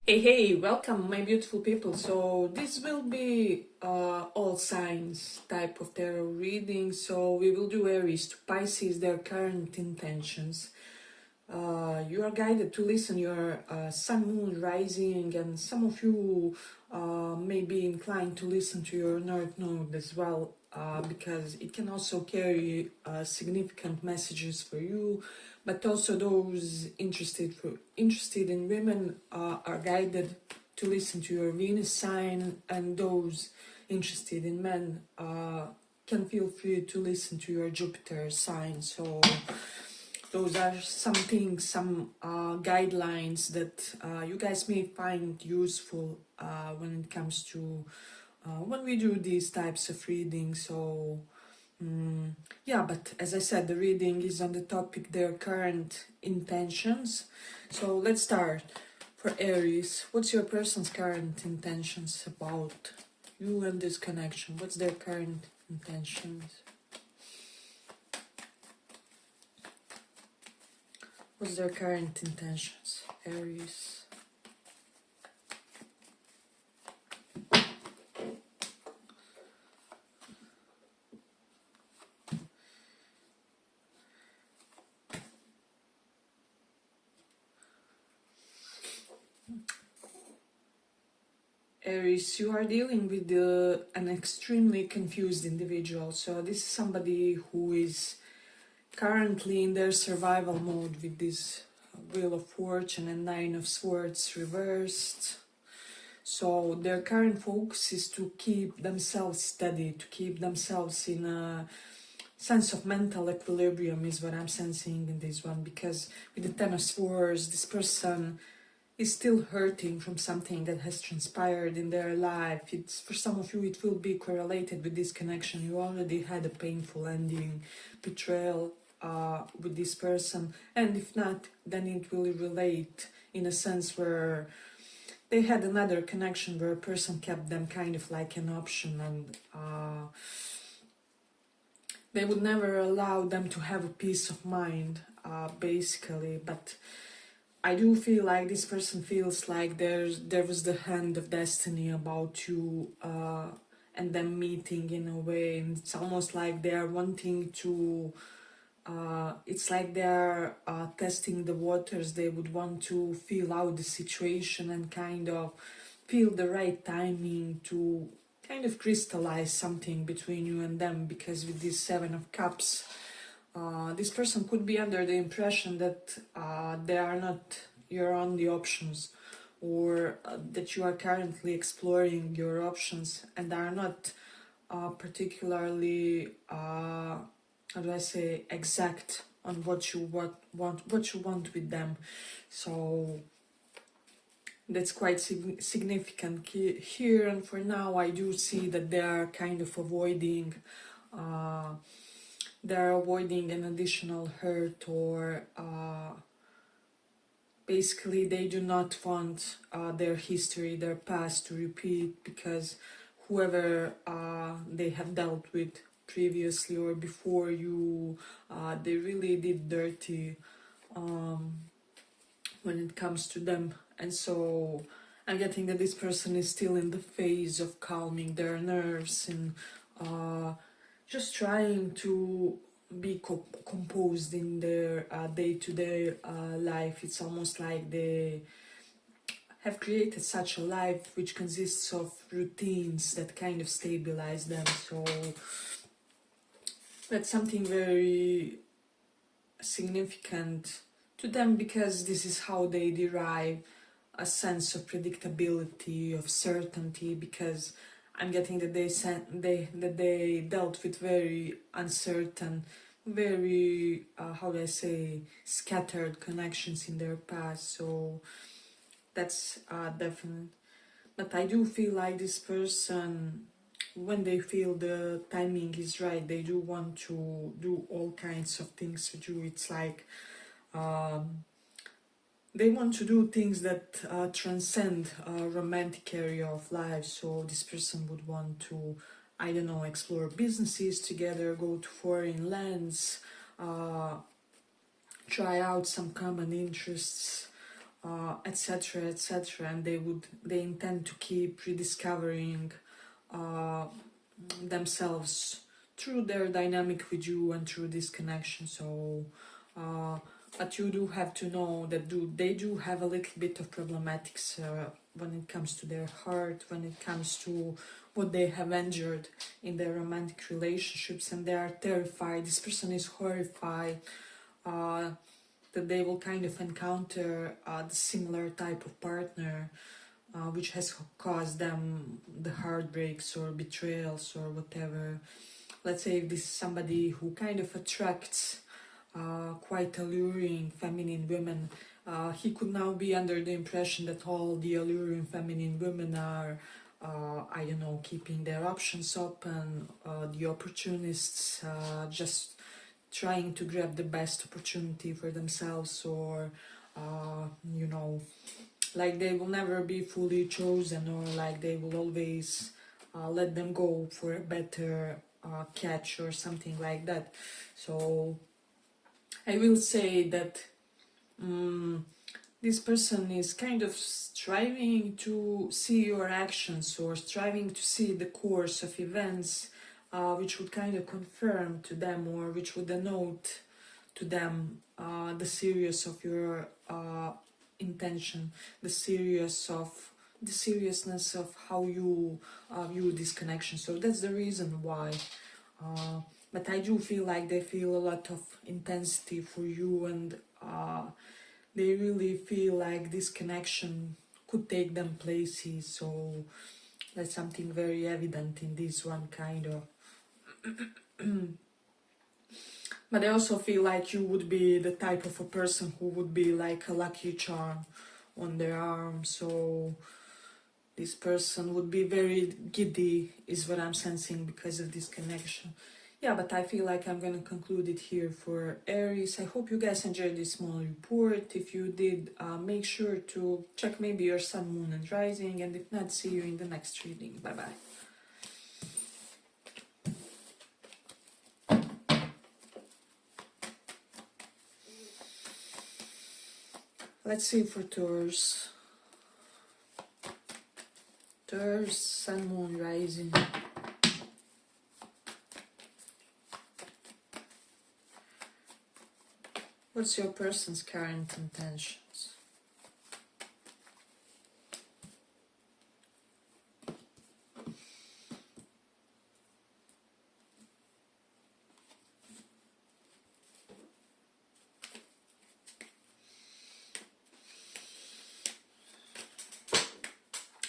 Hey, welcome my beautiful people. So this will be all signs type of tarot reading. So we will do Aries to Pisces, their current intentions. You are guided to listen your sun, moon, rising, and some of you may be inclined to listen to your north node as well, because it can also carry significant messages for you. But also those interested in women are guided to listen to your Venus sign, and those interested in men can feel free to listen to your Jupiter sign. So those are some things, some guidelines that you guys may find useful when it comes to when we do these types of readings. So yeah, but as I said, the reading is on the topic their current intentions. So let's start. For Aries, what's your person's current intentions about you and this connection? What's their current intentions? What's their current intentions, Aries? Aries, you are dealing with an extremely confused individual. So this is somebody who is currently in their survival mode with this Wheel of Fortune and Nine of Swords reversed. So their current focus is to keep themselves steady, to keep themselves in a sense of mental equilibrium is what I'm sensing in this one, because with the Ten of Swords, this person is still hurting from something that has transpired in their life. It's, for some of you, it will be correlated with this connection. You already had a painful ending, betrayal with this person, and if not, then it will relate in a sense where they had another connection where a person kept them kind of like an option, and they would never allow them to have a peace of mind, basically. But I do feel like this person feels like there was the hand of destiny about you and them meeting in a way, and it's almost like they are wanting to it's like they're testing the waters. They would want to feel out the situation and kind of feel the right timing to kind of crystallize something between you and them, because with this Seven of Cups, this person could be under the impression that they are not your only options, or that you are currently exploring your options and are not particularly how do I say, exact on what you want with them. So that's quite significant here. And for now, I do see that they are kind of avoiding an additional hurt, or basically they do not want their history, their past to repeat, because whoever they have dealt with previously or before you, they really did dirty when it comes to them. And so I'm getting that this person is still in the phase of calming their nerves and just trying to be composed in their day-to-day life. It's almost like they have created such a life which consists of routines that kind of stabilize them. So that's something very significant to them, because this is how they derive a sense of predictability, of certainty, because I'm getting that they dealt with very uncertain, very how do I say, scattered connections in their past. So that's definite. But I do feel like this person, when they feel the timing is right, they do want to do all kinds of things with you. It's like they want to do things that transcend a romantic area of life. So this person would want to, I don't know, explore businesses together, go to foreign lands, try out some common interests, etc., etc., and they intend to keep rediscovering themselves through their dynamic with you and through this connection. So but you do have to know that they do have a little bit of problematics when it comes to their heart, when it comes to what they have endured in their romantic relationships, and they are terrified. This person is horrified that they will kind of encounter the similar type of partner which has caused them the heartbreaks or betrayals or whatever. Let's say if this is somebody who kind of attracts quite alluring feminine women, he could now be under the impression that all the alluring feminine women are, I don't know, keeping their options open, the opportunists just trying to grab the best opportunity for themselves, or, you know, like they will never be fully chosen, or like they will always let them go for a better catch or something like that. So I will say that this person is kind of striving to see your actions or striving to see the course of events which would kind of confirm to them, or which would denote to them the seriousness of your intention, the seriousness of how you view this connection. So that's the reason why. But I do feel like they feel a lot of intensity for you, and they really feel like this connection could take them places. So that's something very evident in this one, kind of. But I also feel like you would be the type of a person who would be like a lucky charm on their arm. So this person would be very giddy, is what I'm sensing, because of this connection. Yeah, but I feel like I'm gonna conclude it here for Aries. I hope you guys enjoyed this small report. If you did, make sure to check maybe your sun, moon and rising, and if not, see you in the next reading. Bye bye. Let's see for Taurus. Taurus, sun, moon, rising. What's your person's current intentions?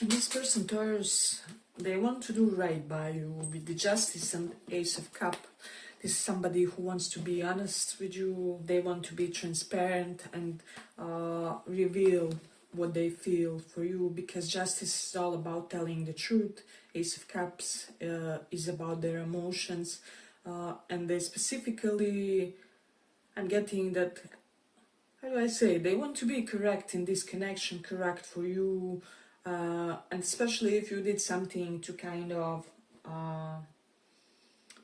And this person, Taurus, they want to do right by you with the Justice and Ace of Cups. This is somebody who wants to be honest with you. They want to be transparent and reveal what they feel for you, because Justice is all about telling the truth. Ace of Cups is about their emotions, and they specifically, I'm getting that, how do I say, they want to be correct in this connection, correct for you, and especially if you did something to kind of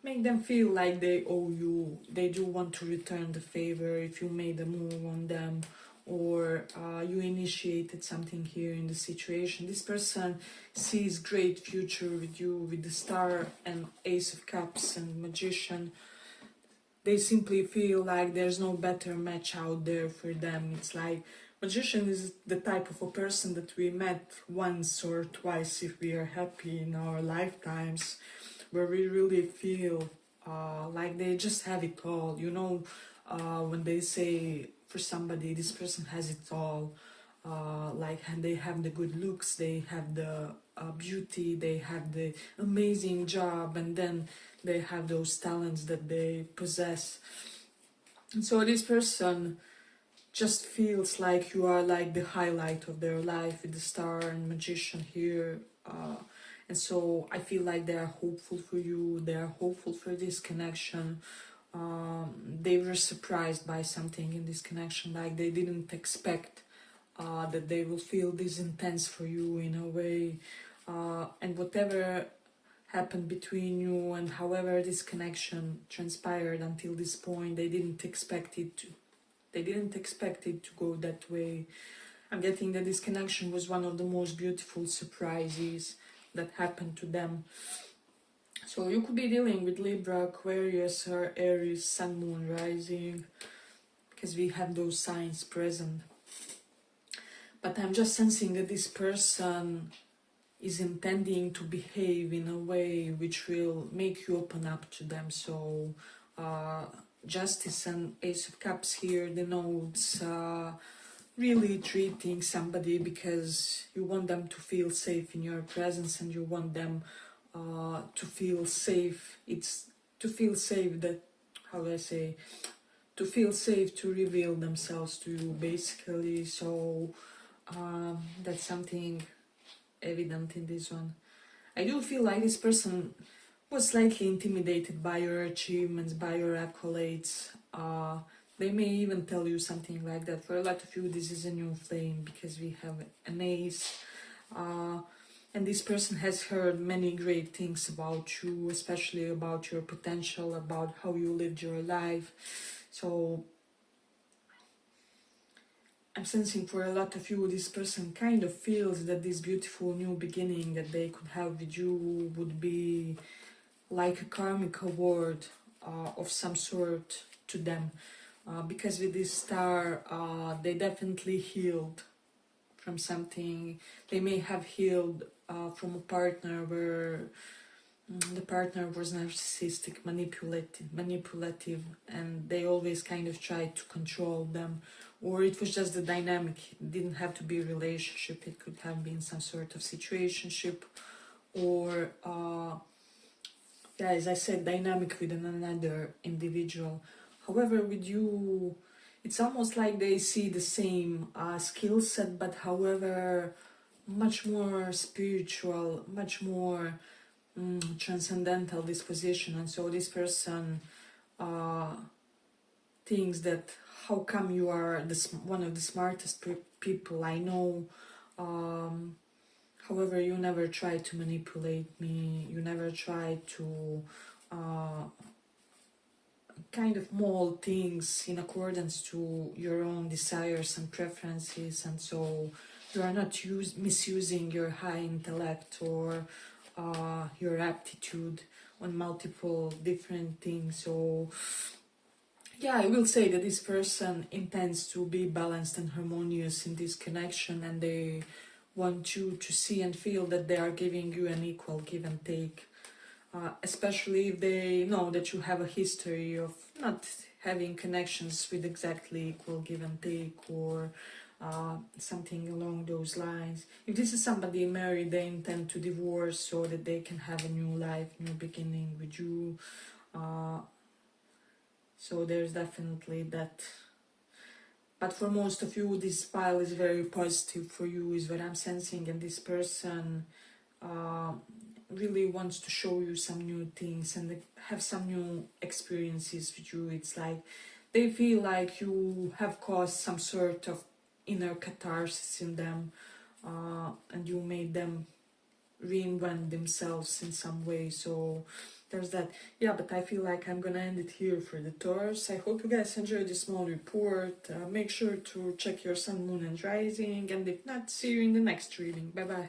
make them feel like they owe you. They do want to return the favor if you made a move on them, or you initiated something here in the situation. This person sees great future with you, with the Star and Ace of Cups and Magician. They simply feel like there's no better match out there for them. It's like Magician is the type of a person that we met once or twice if we are happy in our lifetimes, where we really feel like they just have it all. You know, when they say for somebody, this person has it all, like they have the good looks, they have the beauty, they have the amazing job, and then they have those talents that they possess. And so this person just feels like you are like the highlight of their life with the Star and Magician here. And so I feel like they are hopeful for you, they are hopeful for this connection. They were surprised by something in this connection, like they didn't expect that they will feel this intense for you in a way. And whatever happened between you and however this connection transpired until this point, they didn't expect it to go that way. I'm getting that this connection was one of the most beautiful surprises that happened to them. So you could be dealing with Libra, Aquarius, or Aries, Sun, Moon, Rising, because we have those signs present. But I'm just sensing that this person is intending to behave in a way which will make you open up to them. So Justice and Ace of Cups here denotes really treating somebody because you want them to feel safe in your presence, and you want them to feel safe. It's to feel safe that, how do I say, to feel safe to reveal themselves to you, basically. So that's something evident in this one. I do feel like this person was slightly intimidated by your achievements, by your accolades. They may even tell you something like that. For a lot of you, this is a new flame because we have an ace. And this person has heard many great things about you, especially about your potential, about how you lived your life. So I'm sensing for a lot of you, this person kind of feels that this beautiful new beginning that they could have with you would be like a karmic award of some sort to them. Because with this star, they definitely healed from something. They may have healed from a partner where the partner was narcissistic, manipulative, and they always kind of tried to control them. Or it was just the dynamic. It didn't have to be a relationship. It could have been some sort of situationship, or yeah, as I said, dynamic with another individual. However, with you, it's almost like they see the same skill set, but however, much more spiritual, much more transcendental disposition. And so this person thinks that, how come you are one of the smartest people I know? However, you never try to manipulate me, you never try to kind of mold things in accordance to your own desires and preferences, and so you are not misusing your high intellect or your aptitude on multiple different things. So yeah, I will say that this person intends to be balanced and harmonious in this connection, and they want you to see and feel that they are giving you an equal give and take, especially if they know that you have a history of not having connections with exactly equal give and take, or something along those lines. If this is somebody married, they intend to divorce so that they can have a new life, new beginning with you. So there's definitely that. But for most of you, this pile is very positive for you, is what I'm sensing, and this person really wants to show you some new things and have some new experiences with you. It's like they feel like you have caused some sort of inner catharsis in them, and you made them reinvent themselves in some way. So there's that. Yeah, but I feel like I'm gonna end it here for the Taurus. I hope you guys enjoyed this small report. Make sure to check your sun, moon and rising, and if not, see you in the next reading. Bye bye.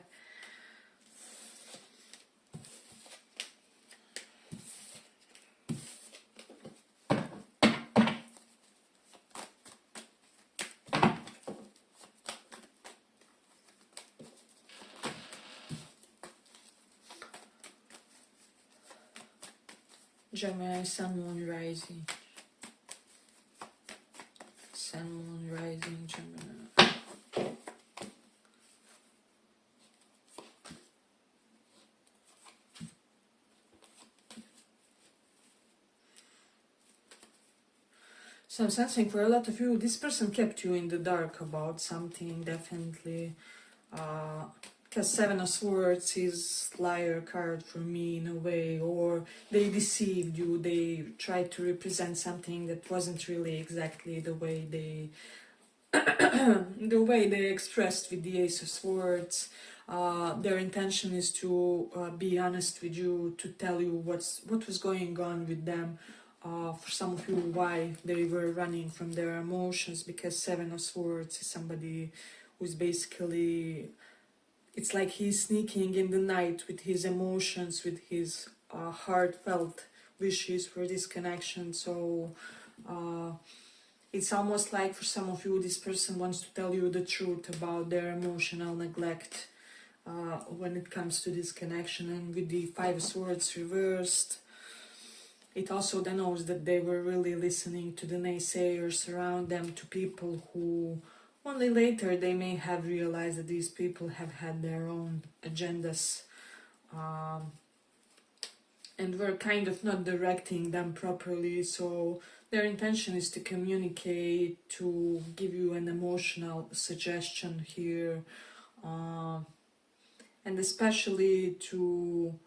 Gemini, sun, moon, rising. Sun, moon, rising, Gemini. So I'm sensing for a lot of you, this person kept you in the dark about something, definitely. Because Seven of Swords is liar card for me in a way, or they deceived you, they tried to represent something that wasn't really exactly the way they the way they expressed with the Ace of Swords. Their intention is to be honest with you, to tell you what was going on with them. For some of you, why they were running from their emotions, because Seven of Swords is somebody who's basically, it's like he's sneaking in the night with his emotions, with his heartfelt wishes for this connection. So it's almost like for some of you, this person wants to tell you the truth about their emotional neglect when it comes to this connection. And with the Five of Swords reversed, it also denotes that they were really listening to the naysayers around them, to people who only later they may have realized that these people have had their own agendas, and were kind of not directing them properly. So their intention is to communicate, to give you an emotional suggestion here, and especially to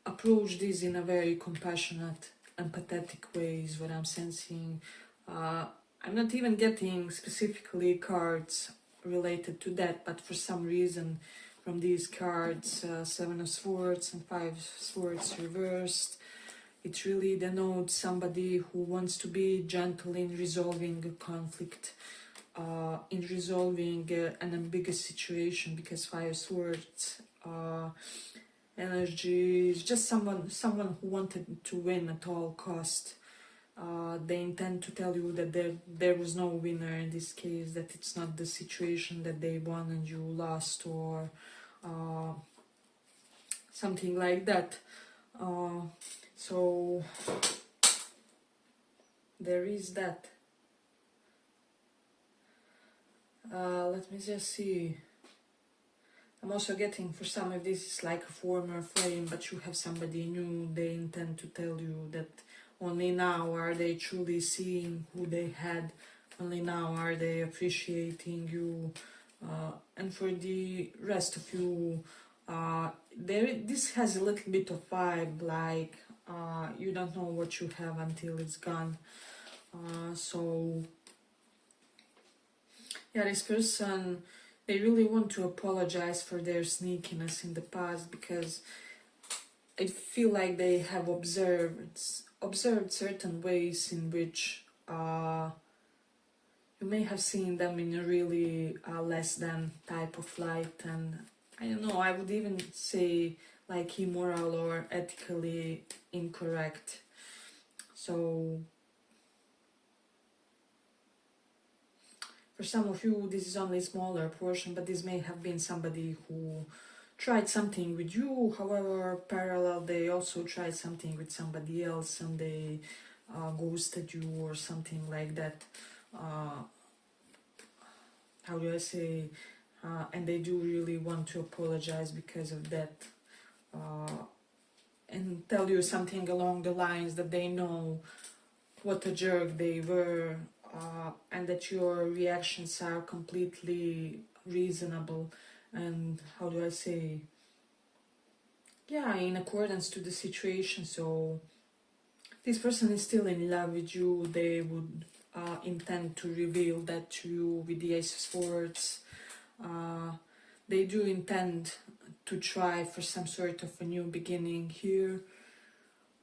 approach this in a very compassionate, empathetic way is what I'm sensing. I'm not even getting specifically cards related to that, but for some reason from these cards, Seven of Swords and Five of Swords reversed, it really denotes somebody who wants to be gentle in resolving a conflict, in resolving an ambiguous situation, because Five of Swords energy is just someone who wanted to win at all cost. They intend to tell you that there was no winner in this case, that it's not the situation that they won and you lost, or something like that. So there is that. Let me just see. I'm also getting, for some of this, it's like a former flame, but you have somebody new. They intend to tell you that only now are they truly seeing who they had, only now are they appreciating you. And for the rest of you, this has a little bit of vibe, like you don't know what you have until it's gone. So yeah, this person, they really want to apologize for their sneakiness in the past, because I feel like they have observed certain ways in which you may have seen them in a really less than type of light, and I don't know, I would even say like immoral or ethically incorrect. So for some of you, this is only a smaller portion, but this may have been somebody who tried something with you. However, parallel, they also tried something with somebody else and they ghosted you or something like that. How do I say? And they do really want to apologize because of that. And tell you something along the lines that they know what a jerk they were, and that your reactions are completely reasonable and, how do I say, yeah, in accordance to the situation. So this person is still in love with you. They would intend to reveal that to you with the Ace of Swords. They do intend to try for some sort of a new beginning here.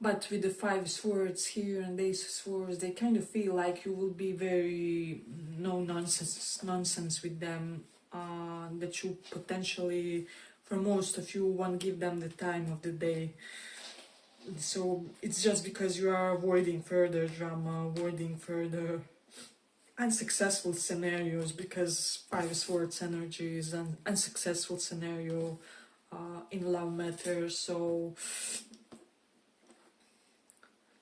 But with the Five of Swords here and the Ace of Swords, they kind of feel like you will be very no-nonsense with them. That you potentially, for most of you, won't give them the time of the day. So it's just because you are avoiding further drama, avoiding further unsuccessful scenarios, because Five of Swords energy is an unsuccessful scenario in love matters. So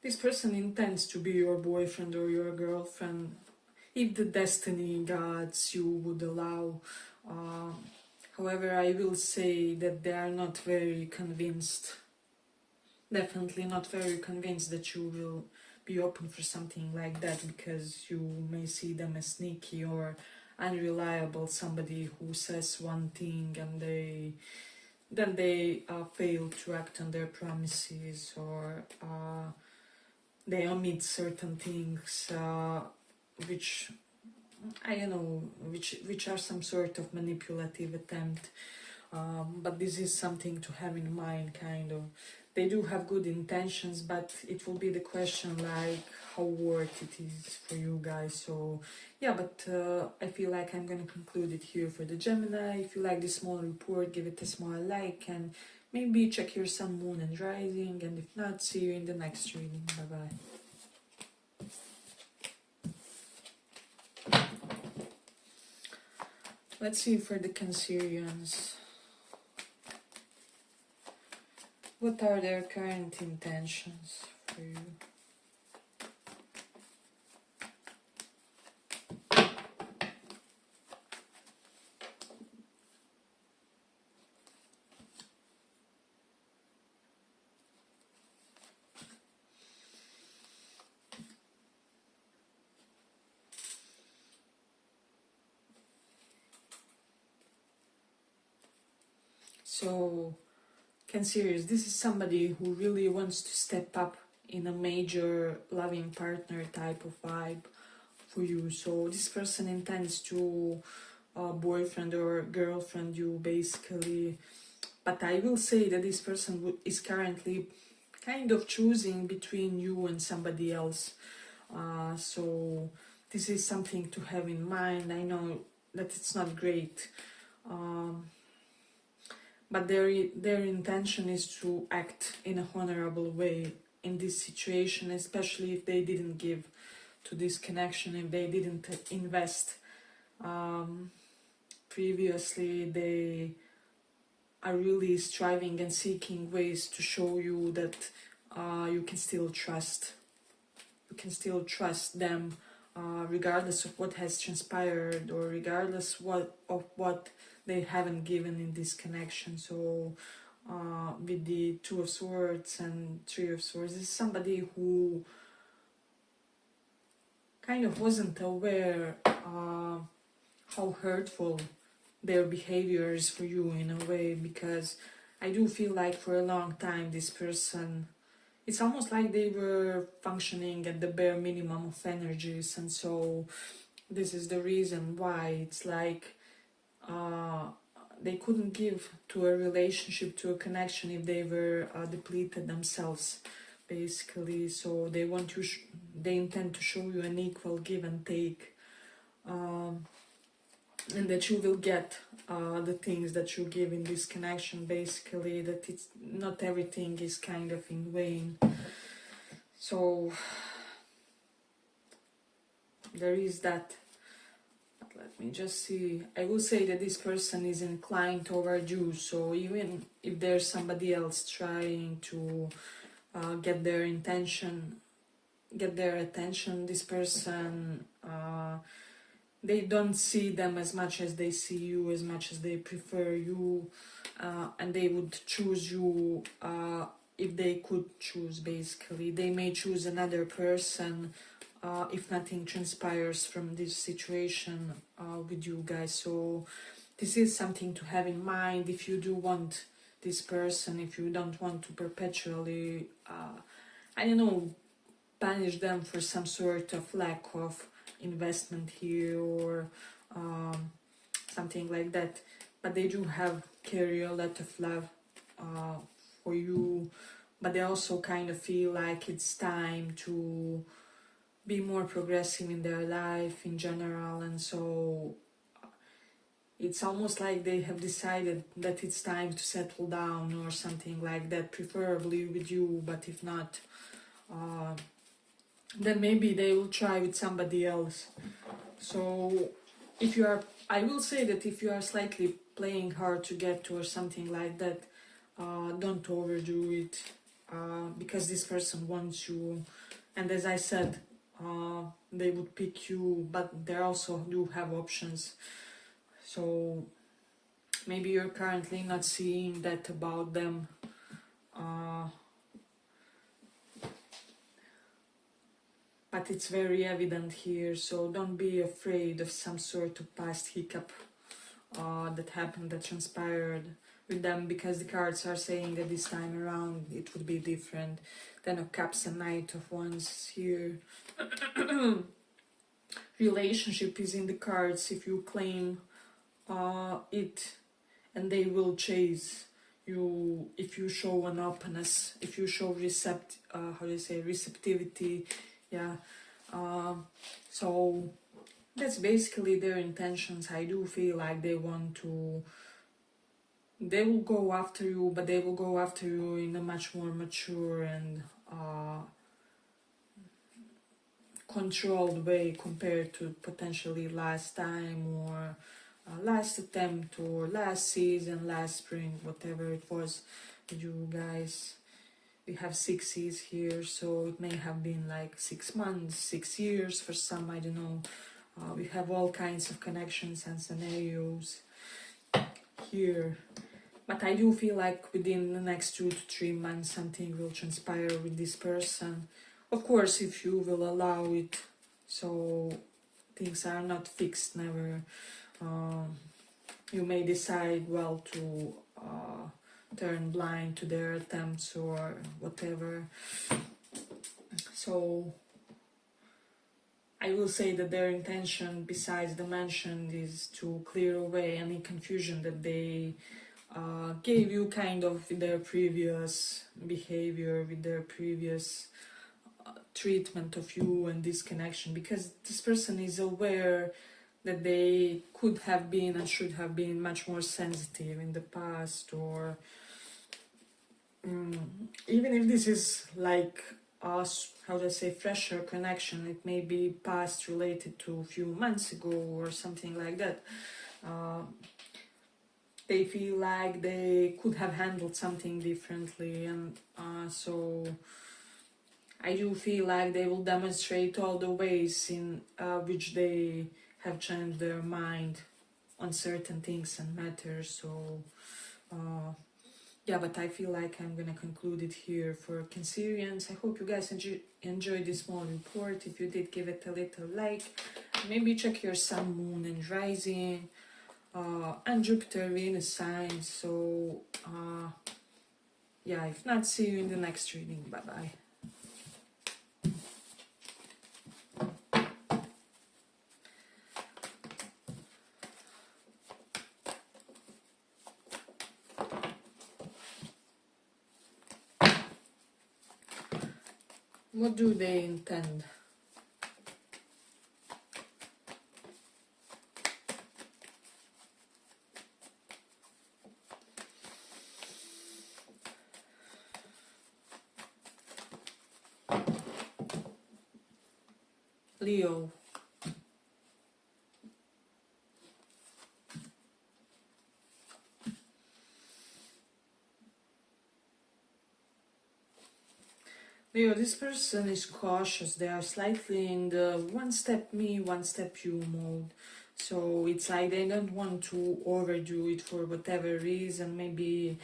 this person intends to be your boyfriend or your girlfriend, if the destiny gods you would allow. However, I will say that they are not very convinced, definitely not very convinced that you will be open for something like that, because you may see them as sneaky or unreliable, somebody who says one thing and then they fail to act on their promises, or they omit certain things, which I don't know, which are some sort of manipulative attempt. but this is something to have in mind, kind of. They do have good intentions, but it will be the question like how worth it is for you guys. So yeah, but I feel like I'm gonna conclude it here for the Gemini. If you like this small report, give it a small like, and maybe check your sun, moon and rising, and if not, see you in the next reading. Bye bye. Let's see for the Cancerians. What are their current intentions for you? So, Cancerians, this is somebody who really wants to step up in a major loving partner type of vibe for you. So this person intends to boyfriend or girlfriend you basically, but I will say that this person is currently kind of choosing between you and somebody else. So this is something to have in mind. I know that it's not great. But their intention is to act in a honorable way in this situation, especially if they didn't give to this connection, if they didn't invest previously. They are really striving and seeking ways to show you that you can still trust. You can still trust them, regardless of what has transpired or regardless of what they haven't given in this connection. So with the Two of Swords and Three of Swords, this is somebody who kind of wasn't aware how hurtful their behavior is for you in a way, because I do feel like for a long time this person, it's almost like they were functioning at the bare minimum of energies, and so this is the reason why it's like they couldn't give to a relationship, to a connection, if they were depleted themselves, basically. So they want to, they intend to show you an equal give and take, and that you will get the things that you give in this connection, basically, that it's not everything is kind of in vain. So there is that. Let me just see. I will say that this person is inclined toward you, so even if there's somebody else trying to get their attention, this person, they don't see them as much as they see you, as much as they prefer you, and they would choose you if they could choose, basically. They may choose another person if nothing transpires from this situation with you guys. So this is something to have in mind if you do want this person, if you don't want to perpetually, I don't know, punish them for some sort of lack of investment here or something like that. But they do carry a lot of love for you, but they also kind of feel like it's time to be more progressive in their life in general, and so it's almost like they have decided that it's time to settle down or something like that, preferably with you, but if not, then maybe they will try with somebody else. So if you are, I will say that if you are slightly playing hard to get to or something like that, don't overdo it, because this person wants you, and as I said, they would pick you, but they also do have options. So maybe you're currently not seeing that about them. But it's very evident here, so don't be afraid of some sort of past hiccup that happened, that transpired with them, because the cards are saying that this time around it would be different. Ten of Cups and Knight of Wands here. Relationship is in the cards if you claim it, and they will chase you if you show an openness, if you show how do you say, receptivity. Yeah. So that's basically their intentions. I do feel like they want to, they will go after you, but they will go after you in a much more mature and controlled way compared to potentially last time, or last attempt, or last season, last spring, whatever it was with you guys. We have 6's here, so it may have been like 6 months, 6 years for some, I don't know. We have all kinds of connections and scenarios here. But I do feel like within the next 2 to 3 months something will transpire with this person. Of course, if you will allow it, so things are not fixed, never. You may decide, well, to turn blind to their attempts or whatever. So I will say that their intention, besides the mentioned, is to clear away any confusion that they gave you kind of with their previous behavior, with their previous treatment of you and this connection, because this person is aware that they could have been and should have been much more sensitive in the past, or even if this is like us, how do I say, fresher connection, it may be past related to a few months ago or something like that. They feel like they could have handled something differently, and so I do feel like they will demonstrate all the ways in which they have changed their mind on certain things and matters. So yeah, but I feel like I'm gonna conclude it here for Cancerians. I hope you guys enjoyed this small report. If you did, give it a little like. Maybe check your sun, moon and rising, and Jupiter, Venus signs. So yeah, if not, see you in the next reading. Bye bye. What do they intend? Leo. Leo, this person is cautious. They are slightly in the one step me, one step you mode. So it's like they don't want to overdo it for whatever reason. Maybe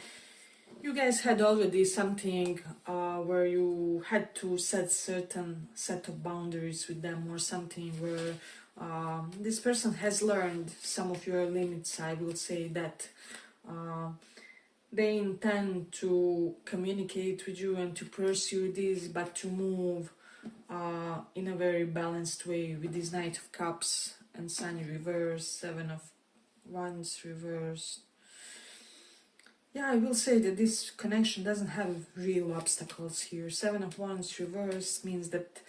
you guys had already something where you had to set certain set of boundaries with them, or something where this person has learned some of your limits. I will say that they intend to communicate with you and to pursue this, but to move in a very balanced way with this Knight of Cups and Sun reverse, 7 of Wands reversed. Yeah, I will say that this connection doesn't have real obstacles here. 7 of Wands reversed means that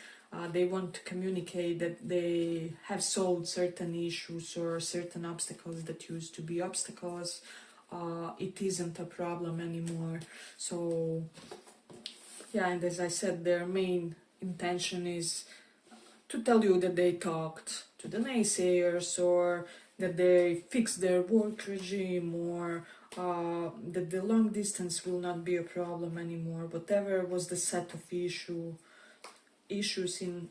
they want to communicate that they have solved certain issues or certain obstacles that used to be obstacles. It isn't a problem anymore. So yeah, and as I said, their main intention is to tell you that they talked to the naysayers, or that they fixed their work regime, or that the long distance will not be a problem anymore. Whatever was the set of issues in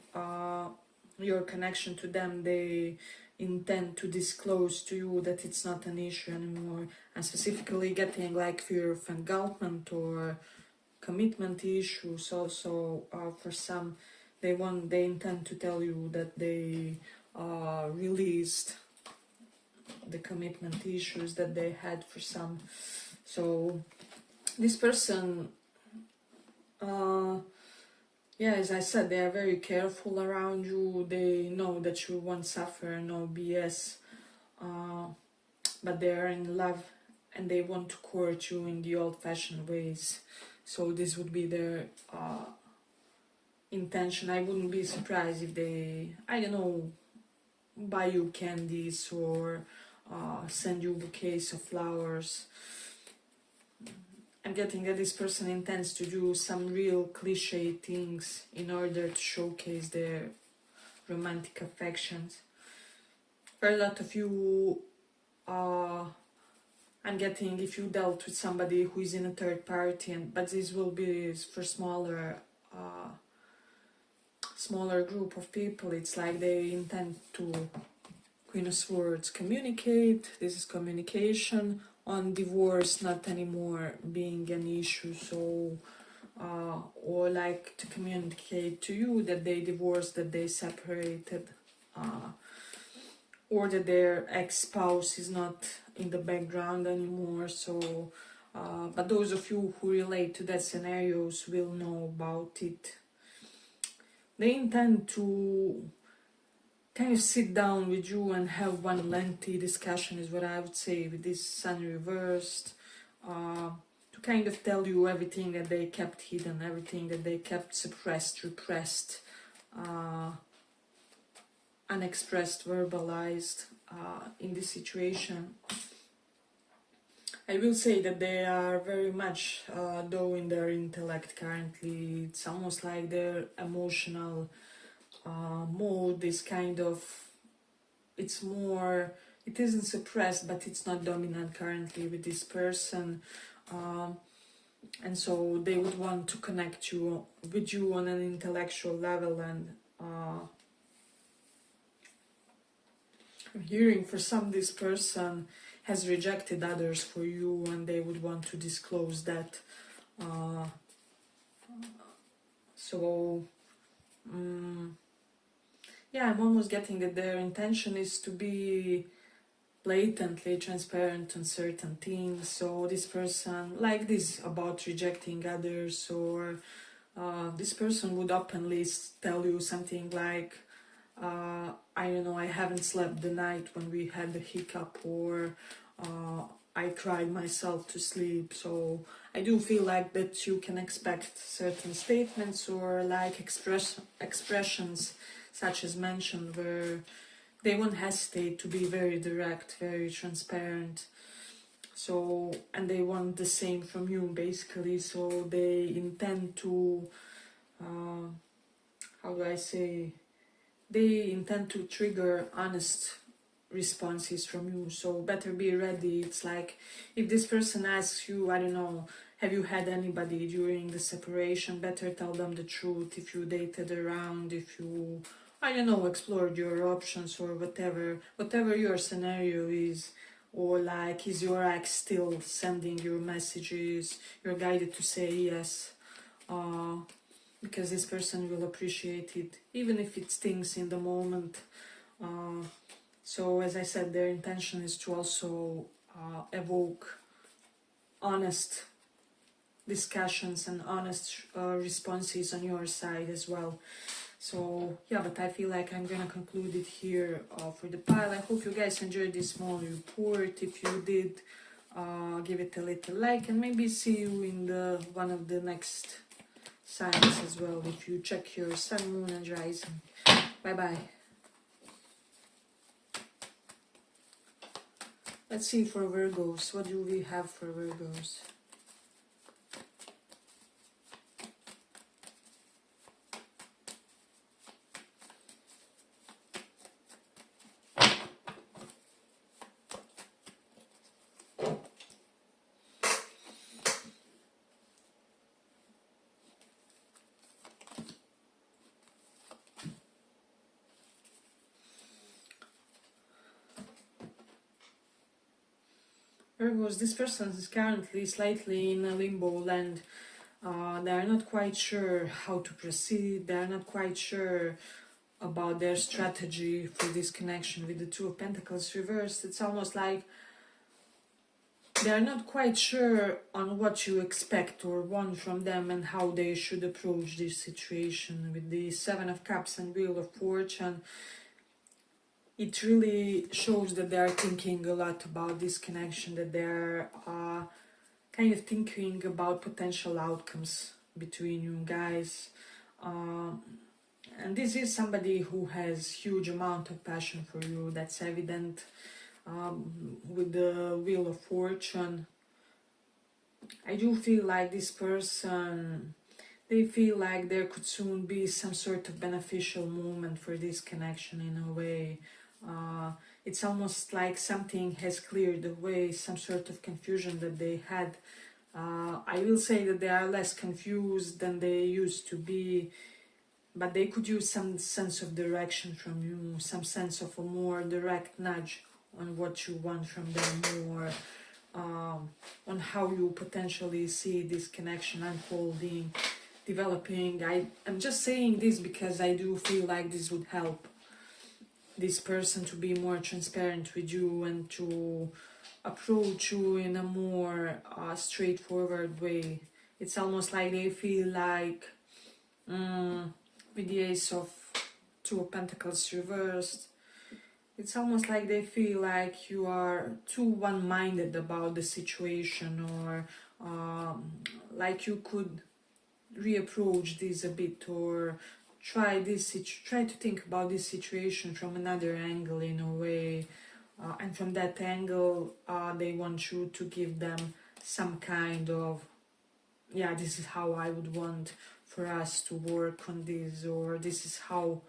your connection to them, they intend to disclose to you that it's not an issue anymore. And specifically getting like fear of engulfment or commitment issues also, for some, they intend to tell you that they released the commitment issues that they had for some. So this person, yeah, as I said, they are very careful around you. They know that you won't suffer, no BS, but they are in love and they want to court you in the old-fashioned ways. So this would be their intention. I wouldn't be surprised if they, I don't know, buy you candies or send you bouquets of flowers. I'm getting that this person intends to do some real cliche things in order to showcase their romantic affections. For a lot of you, I'm getting if you dealt with somebody who is in a third party, but this will be for smaller group of people. It's like they intend to, Queen of Swords, communicate. This is communication. On divorce, not anymore being an issue. So or like to communicate to you that they divorced, that they separated, or that their ex-spouse is not in the background anymore. So but those of you who relate to that scenarios will know about it. They intend to kind of sit down with you and have one lengthy discussion, is what I would say, with this Sun reversed, to kind of tell you everything that they kept hidden, everything that they kept suppressed, repressed, unexpressed, verbalized in this situation. I will say that they are very much, though in their intellect currently, it's almost like their emotional mode is kind of, it's more, it isn't suppressed, but it's not dominant currently with this person, and so they would want to connect with you on an intellectual level. And I'm hearing for some this person has rejected others for you, and they would want to disclose that. Yeah, I'm almost getting that their intention is to be blatantly transparent on certain things. So this person, like this about rejecting others, or this person would openly tell you something like, I don't know, I haven't slept the night when we had the hiccup, or I cried myself to sleep. So I do feel like that you can expect certain statements or like expressions such as mentioned, where they won't hesitate to be very direct, very transparent. So, and they want the same from you basically. So they intend to, how do I say, they intend to trigger honest responses from you. So better be ready. It's like if this person asks you, I don't know, have you had anybody during the separation, better tell them the truth. If you dated around, if you, I don't know, explored your options, or whatever your scenario is, or like, is your ex still sending you messages, you're guided to say yes, because this person will appreciate it, even if it stings in the moment. So as I said, their intention is to also evoke honest discussions and honest responses on your side as well. So yeah, but I feel like I'm gonna conclude it here for the pile. I hope you guys enjoyed this small report. If you did, give it a little like, and maybe see you in one of the next signs as well, if you check your sun, moon and rising. Bye bye. Let's see for Virgos. What do we have for Virgos? Virgos, this person is currently slightly in a limbo land. They are not quite sure how to proceed. They are not quite sure about their strategy for this connection with the Two of Pentacles reversed. It's almost like they are not quite sure on what you expect or want from them and how they should approach this situation. With the Seven of Cups and Wheel of Fortune, it really shows that they are thinking a lot about this connection, that they're kind of thinking about potential outcomes between you guys. And this is somebody who has huge amount of passion for you. That's evident with the Wheel of Fortune. I do feel like this person, they feel like there could soon be some sort of beneficial moment for this connection in a way. It's almost like something has cleared away some sort of confusion that they had. I will say that they are less confused than they used to be, but they could use some sense of direction from you, some sense of a more direct nudge on what you want from them, more on how you potentially see this connection unfolding, developing. I'm just saying this because I do feel like this would help this person to be more transparent with you and to approach you in a more straightforward way. It's almost like they feel like with the Ace of Two of Pentacles reversed, it's almost like they feel like you are too one-minded about the situation, or like you could reapproach this a bit, or try to think about this situation from another angle in a way, and from that angle they want you to give them some kind of, yeah, this is how I would want for us to work on this, or this is how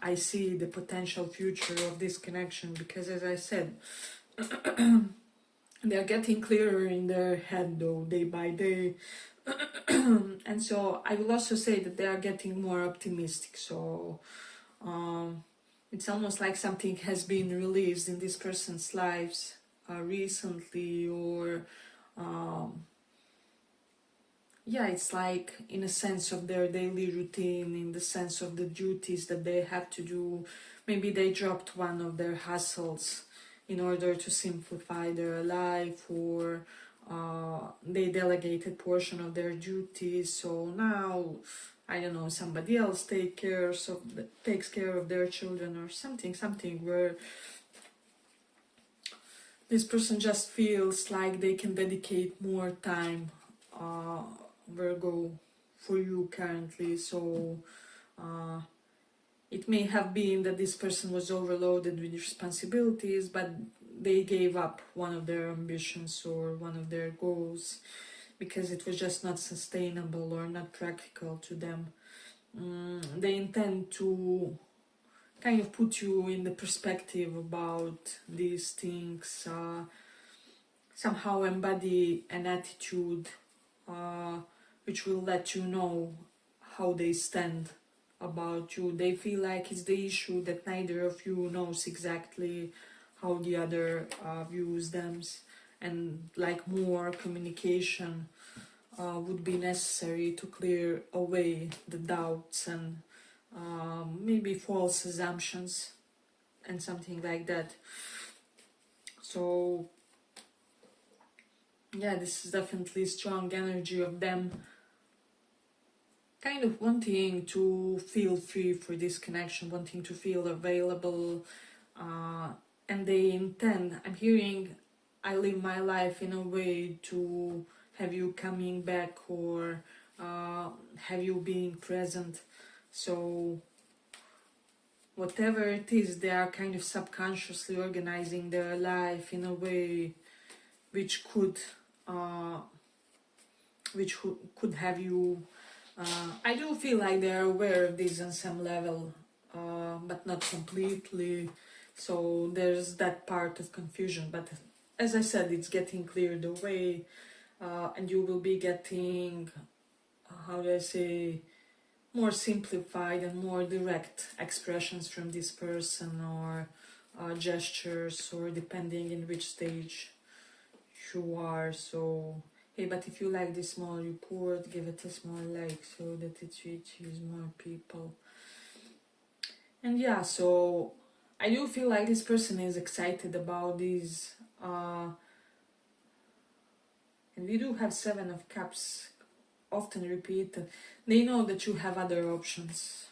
I see the potential future of this connection. Because as I said, they're getting clearer in their head though, day by day. And so I will also say that they are getting more optimistic. So it's almost like something has been released in this person's lives recently, or yeah, it's like in a sense of their daily routine, in the sense of the duties that they have to do. Maybe they dropped one of their hustles in order to simplify their life, or they delegated portion of their duties, so now, I don't know, somebody else takes care of their children, or something where this person just feels like they can dedicate more time, Virgo, for you currently. So it may have been that this person was overloaded with responsibilities, but they gave up one of their ambitions or one of their goals because it was just not sustainable or not practical to them. They intend to kind of put you in the perspective about these things, somehow embody an attitude which will let you know how they stand about you. They feel like it's the issue that neither of you knows exactly how the other views them, and like more communication would be necessary to clear away the doubts and maybe false assumptions and something like that. So yeah, this is definitely strong energy of them kind of wanting to feel free for this connection, wanting to feel available, and they intend, I'm hearing, I live my life in a way to have you coming back, or have you being present. So whatever it is, they are kind of subconsciously organizing their life in a way which could have you. I do feel like they are aware of this on some level, but not completely. So there's that part of confusion. But as I said, it's getting cleared away, and you will be getting, how do I say, more simplified and more direct expressions from this person, or gestures, or depending in which stage you are. So hey, but if you like this small report, give it a small like so that it reaches more people. And yeah, so I do feel like this person is excited about these, and we do have Seven of Cups often repeated. They know that you have other options.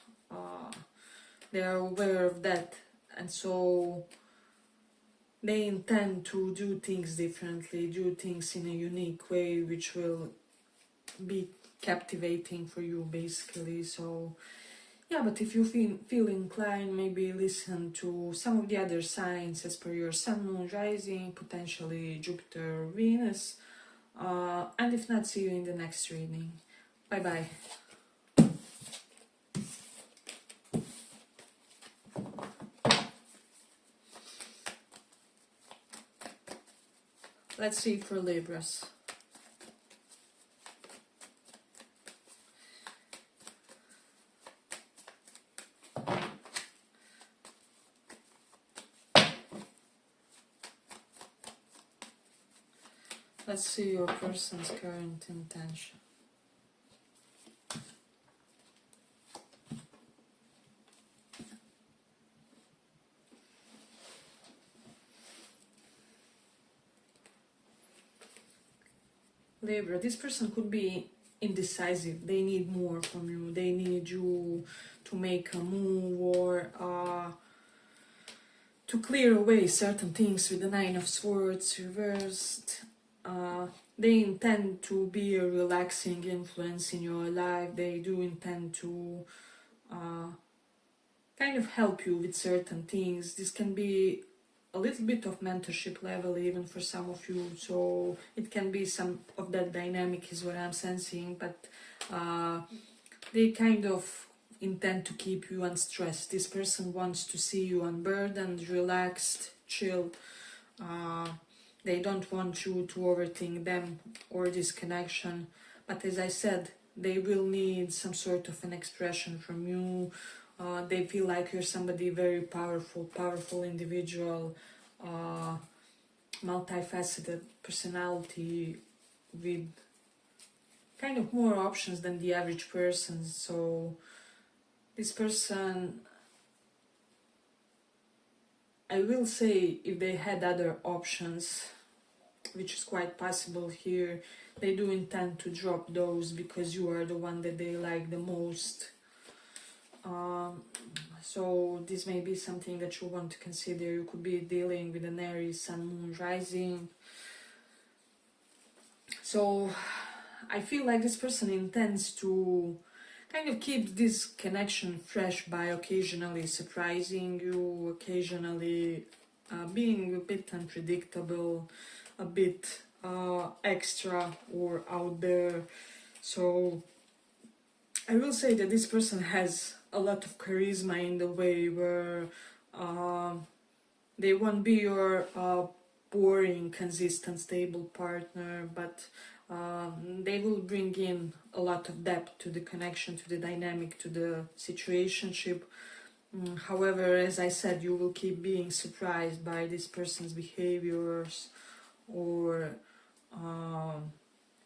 They are aware of that, and so they intend to do things differently, do things in a unique way, which will be captivating for you, basically. So yeah, but if you feel inclined, maybe listen to some of the other signs as per your sun, moon, rising, potentially Jupiter, Venus, and if not, see you in the next reading. Bye bye. Let's see for Libras. Let's see your person's current intention. Libra, this person could be indecisive. They need more from you. They need you to make a move or to clear away certain things with the Nine of Swords reversed. They intend to be a relaxing influence in your life. They do intend to kind of help you with certain things. This can be a little bit of mentorship level even for some of you, so it can be some of that dynamic is what I'm sensing, but they kind of intend to keep you unstressed. This person wants to see you unburdened, relaxed, chill. They don't want you to overthink them or this connection, but as I said, they will need some sort of an expression from you. They feel like you're somebody very powerful individual, multifaceted personality with kind of more options than the average person. So this person, I will say, if they had other options, which is quite possible here, they do intend to drop those because you are the one that they like the most. So this may be something that you want to consider. You could be dealing with an Aries, sun, moon, rising. So I feel like this person intends to kind of keep this connection fresh by occasionally surprising you, occasionally being a bit unpredictable, a bit extra or out there. So I will say that this person has a lot of charisma in the way where they won't be your boring, consistent, stable partner, but they will bring in a lot of depth to the connection, to the dynamic, to the situationship. However, as I said, you will keep being surprised by this person's behaviors or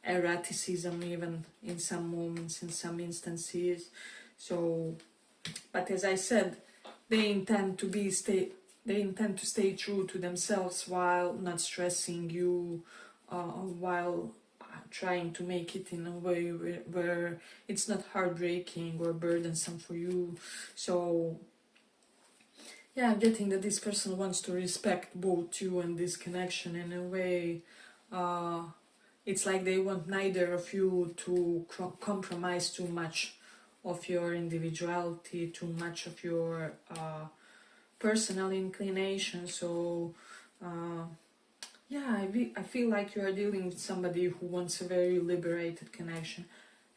erraticism even in some moments, in some instances. So, but as I said, they intend to stay true to themselves while not stressing you, while trying to make it in a way where it's not heartbreaking or burdensome for you. So yeah, I'm getting that this person wants to respect both you and this connection in a way. It's like they want neither of you to compromise too much of your individuality, too much of your personal inclination. So yeah, I feel like you are dealing with somebody who wants a very liberated connection.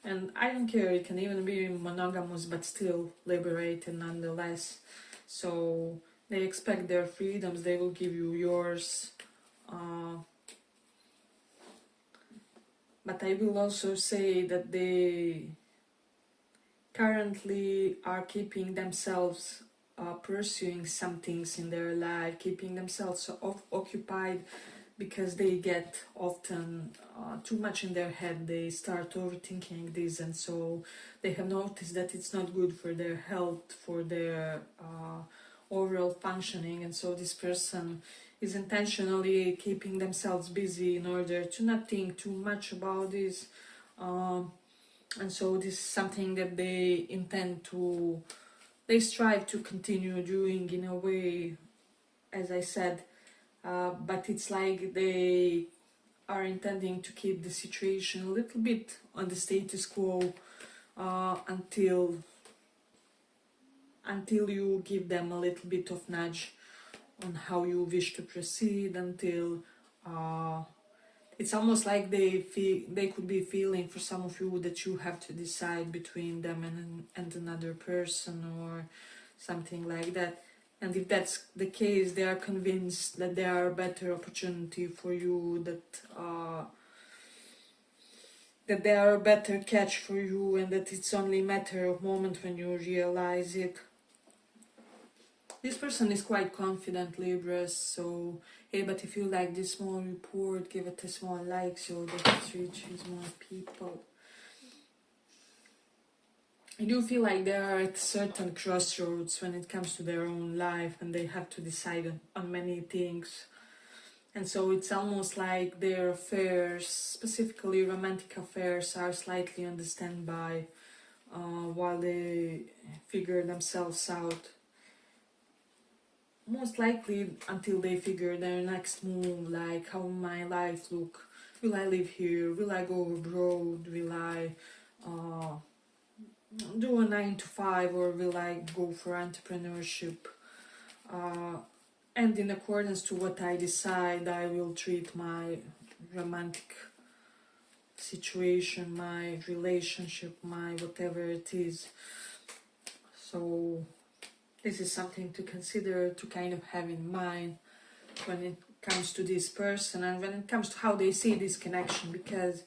And I don't care, it can even be monogamous, but still liberated nonetheless. So they expect their freedoms, they will give you yours. But I will also say that they currently are keeping themselves pursuing some things in their life, keeping themselves occupied, because they get often too much in their head. They start overthinking this, and so they have noticed that it's not good for their health, for their overall functioning, and so this person is intentionally keeping themselves busy in order to not think too much about this. And so this is something that they intend to they strive to continue doing in a way, as I said, but it's like they are intending to keep the situation a little bit on the status quo until you give them a little bit of nudge on how you wish to proceed, until it's almost like they could be feeling, for some of you, that you have to decide between them and another person or something like that. And if that's the case, they are convinced that there are better opportunity for you, that they are a better catch for you, and that it's only a matter of moment when you realize it. This person is quite confident, Libra, so hey, but if you like this small report, give it a small like so that it reaches more people. I do feel like they are at certain crossroads when it comes to their own life, and they have to decide on many things. And so it's almost like their affairs, specifically romantic affairs, are slightly on the standby while they figure themselves out. Most likely until they figure their next move, like how my life look. Will I live here? Will I go abroad? Will I do a 9 to 5, or will I go for entrepreneurship? And in accordance to what I decide, I will treat my romantic situation, my relationship, my whatever it is. So this is something to consider, to kind of have in mind when it comes to this person and when it comes to how they see this connection, because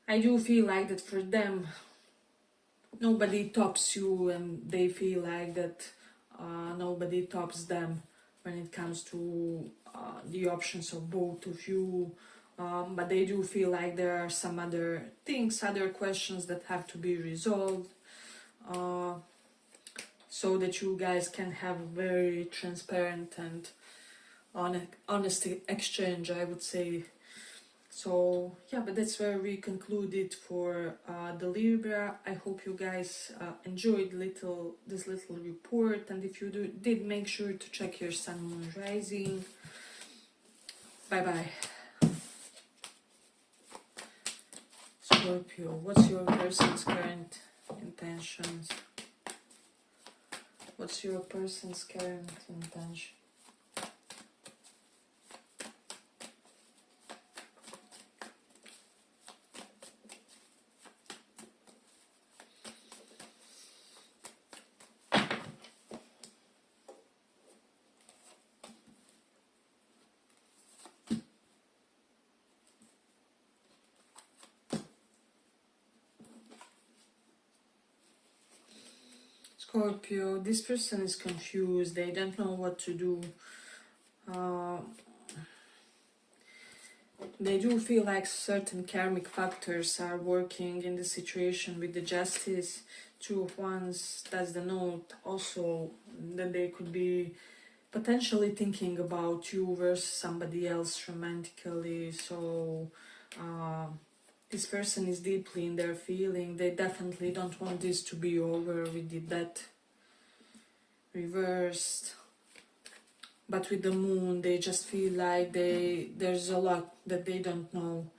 I do feel like that for them, nobody tops you, and they feel like that nobody tops them when it comes to the options of both of you. But they do feel like there are some other things, other questions that have to be resolved, so that you guys can have a very transparent and honest exchange, I would say. So yeah, but that's where we concluded for the Libra. I hope you guys enjoyed this little report, and if you did, make sure to check your sun, moon, rising. Bye bye. Scorpio, what's your person's current intentions? What's your person's current intention? Scorpio, this person is confused. They don't know what to do. They do feel like certain karmic factors are working in the situation with the Justice. Two of Wands, that's the note. Also, that they could be potentially thinking about you versus somebody else romantically. So this person is deeply in their feeling. They definitely don't want this to be over. We did that reversed. But with the moon, they just feel like there's a lot that they don't know.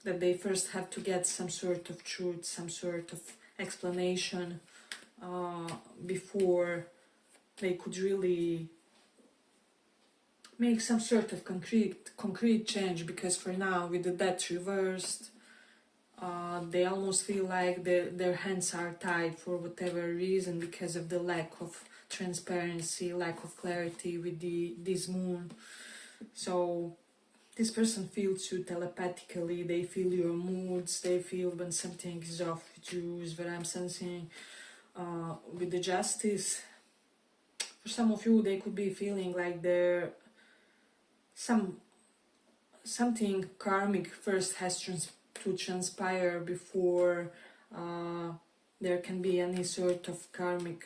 That they first have to get some sort of truth, some sort of explanation before they could really make some sort of concrete change. Because for now, with the death reversed, they almost feel like their hands are tied for whatever reason, because of the lack of transparency, lack of clarity with this moon. So this person feels you telepathically. They feel your moods. They feel when something is off with you, is what I'm sensing with the Justice. For some of you, they could be feeling like something karmic first has to transpire before there can be any sort of karmic,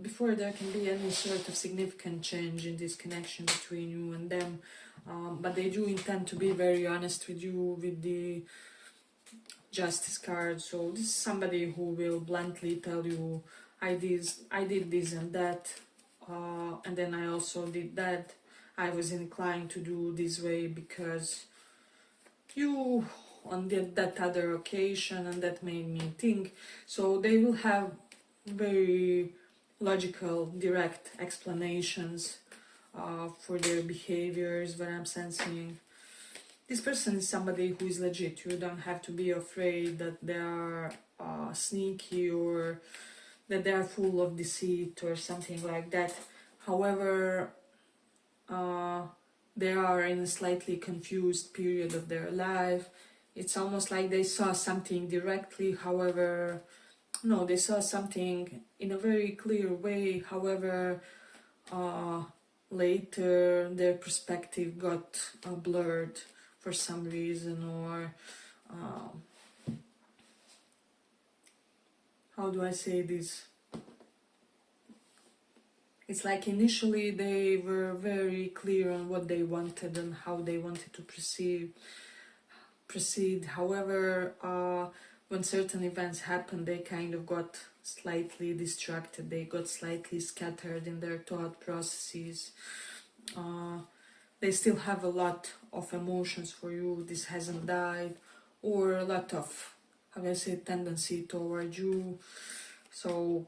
before there can be any sort of significant change in this connection between you and them. But they do intend to be very honest with you with the Justice card. So this is somebody who will bluntly tell you, I did this and that, and then I also did that. I was inclined to do this way because you on that other occasion, and that made me think. So they will have very logical, direct explanations for their behaviors, what I'm sensing. This person is somebody who is legit. You don't have to be afraid that they are sneaky or that they are full of deceit or something like that. However, they are in a slightly confused period of their life. It's almost like they saw something directly, however, no, they saw something in a very clear way, however, later their perspective got blurred for some reason, or how do I say this? It's like initially they were very clear on what they wanted and how they wanted to proceed. However, when certain events happened, they kind of got slightly distracted. They got slightly scattered in their thought processes. They still have a lot of emotions for you. This hasn't died, or a lot of, how do I say, tendency toward you. So,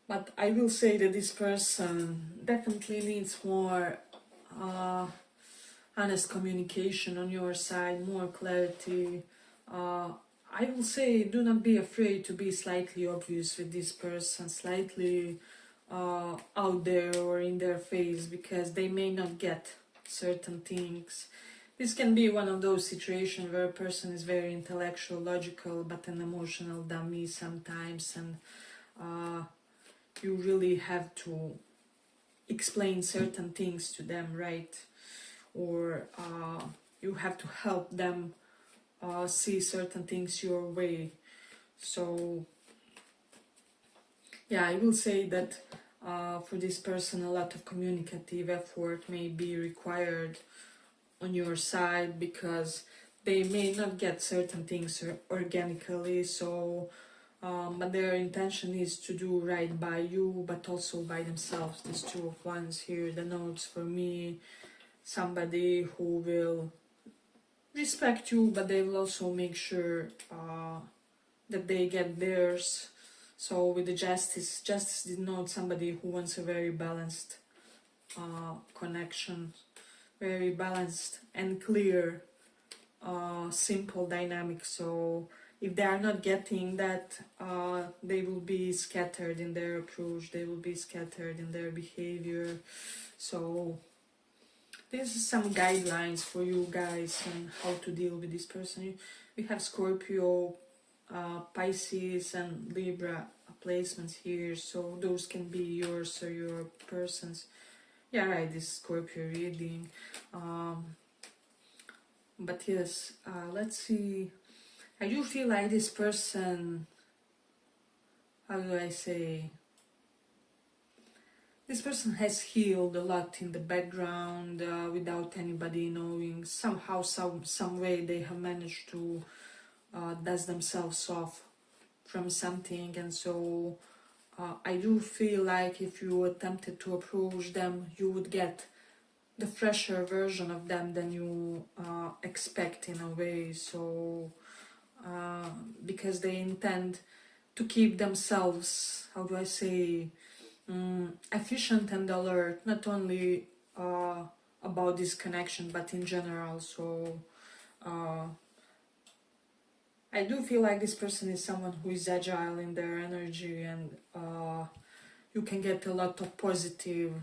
but I will say that this person definitely needs more honest communication on your side, more clarity. I will say, do not be afraid to be slightly obvious with this person, slightly out there or in their face, because they may not get certain things. This can be one of those situations where a person is very intellectual, logical, but an emotional dummy sometimes, and you really have to explain certain things to them, right? Or you have to help them see certain things your way. So yeah, I will say that for this person a lot of communicative effort may be required on your side, because they may not get certain things organically. So but their intention is to do right by you, but also by themselves. These two of wands here, the notes for me, somebody who will respect you, but they will also make sure that they get theirs. So with the justice denotes somebody who wants a very balanced connection, very balanced and clear, simple dynamic. So if they are not getting that, they will be scattered in their approach, they will be scattered in their behavior. So this is some guidelines for you guys on how to deal with this person. We have Scorpio, Pisces and Libra placements here, so those can be yours or your person's. Yeah, right, this Scorpio reading. But yes, let's see. I do feel like this person, how do I say, this person has healed a lot in the background without anybody knowing. Somehow, some way they have managed to dust themselves off from something, and so I do feel like if you attempted to approach them, you would get the fresher version of them than you expect in a way. So because they intend to keep themselves, how do I say, efficient and alert, not only about this connection but in general. So I do feel like this person is someone who is agile in their energy, and you can get a lot of positive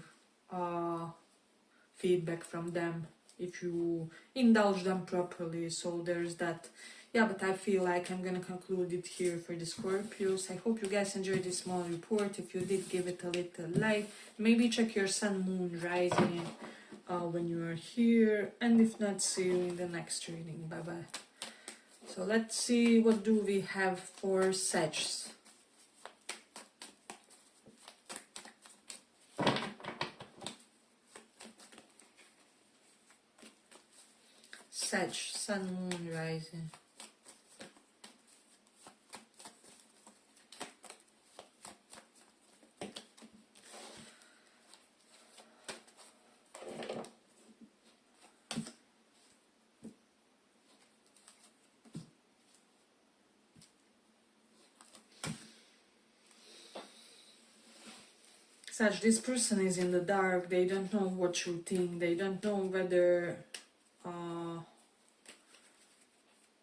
feedback from them if you indulge them properly. So there's that. Yeah, but I feel like I'm gonna conclude it here for the Scorpios. I hope you guys enjoyed this small report. If you did, give it a little like. Maybe check your sun, moon, rising when you are here. And if not, see you in the next reading. Bye bye. So let's see, what do we have for Sagittarius? Sag, sun, moon, rising. Such this person is in the dark, they don't know what you think, they don't know whether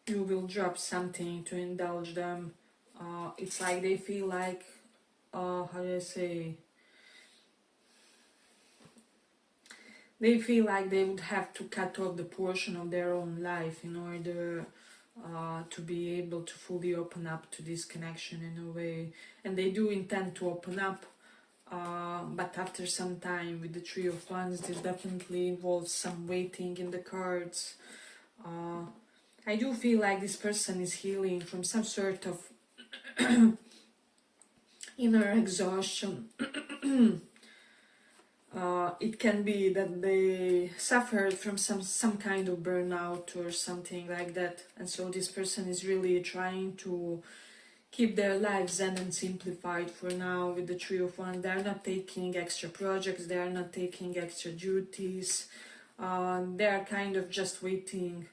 you will drop something to indulge them. It's like they feel like, how do I say, they feel like they would have to cut off the portion of their own life in order to be able to fully open up to this connection in a way. And they do intend to open up, but after some time. With the Three of Wands, this definitely involves some waiting in the cards. I do feel like this person is healing from some sort of inner exhaustion. It can be that they suffered from some kind of burnout or something like that, and so this person is really trying to keep their lives zen and simplified for now. With the Three of Wands, they are not taking extra projects, they are not taking extra duties, they are kind of just waiting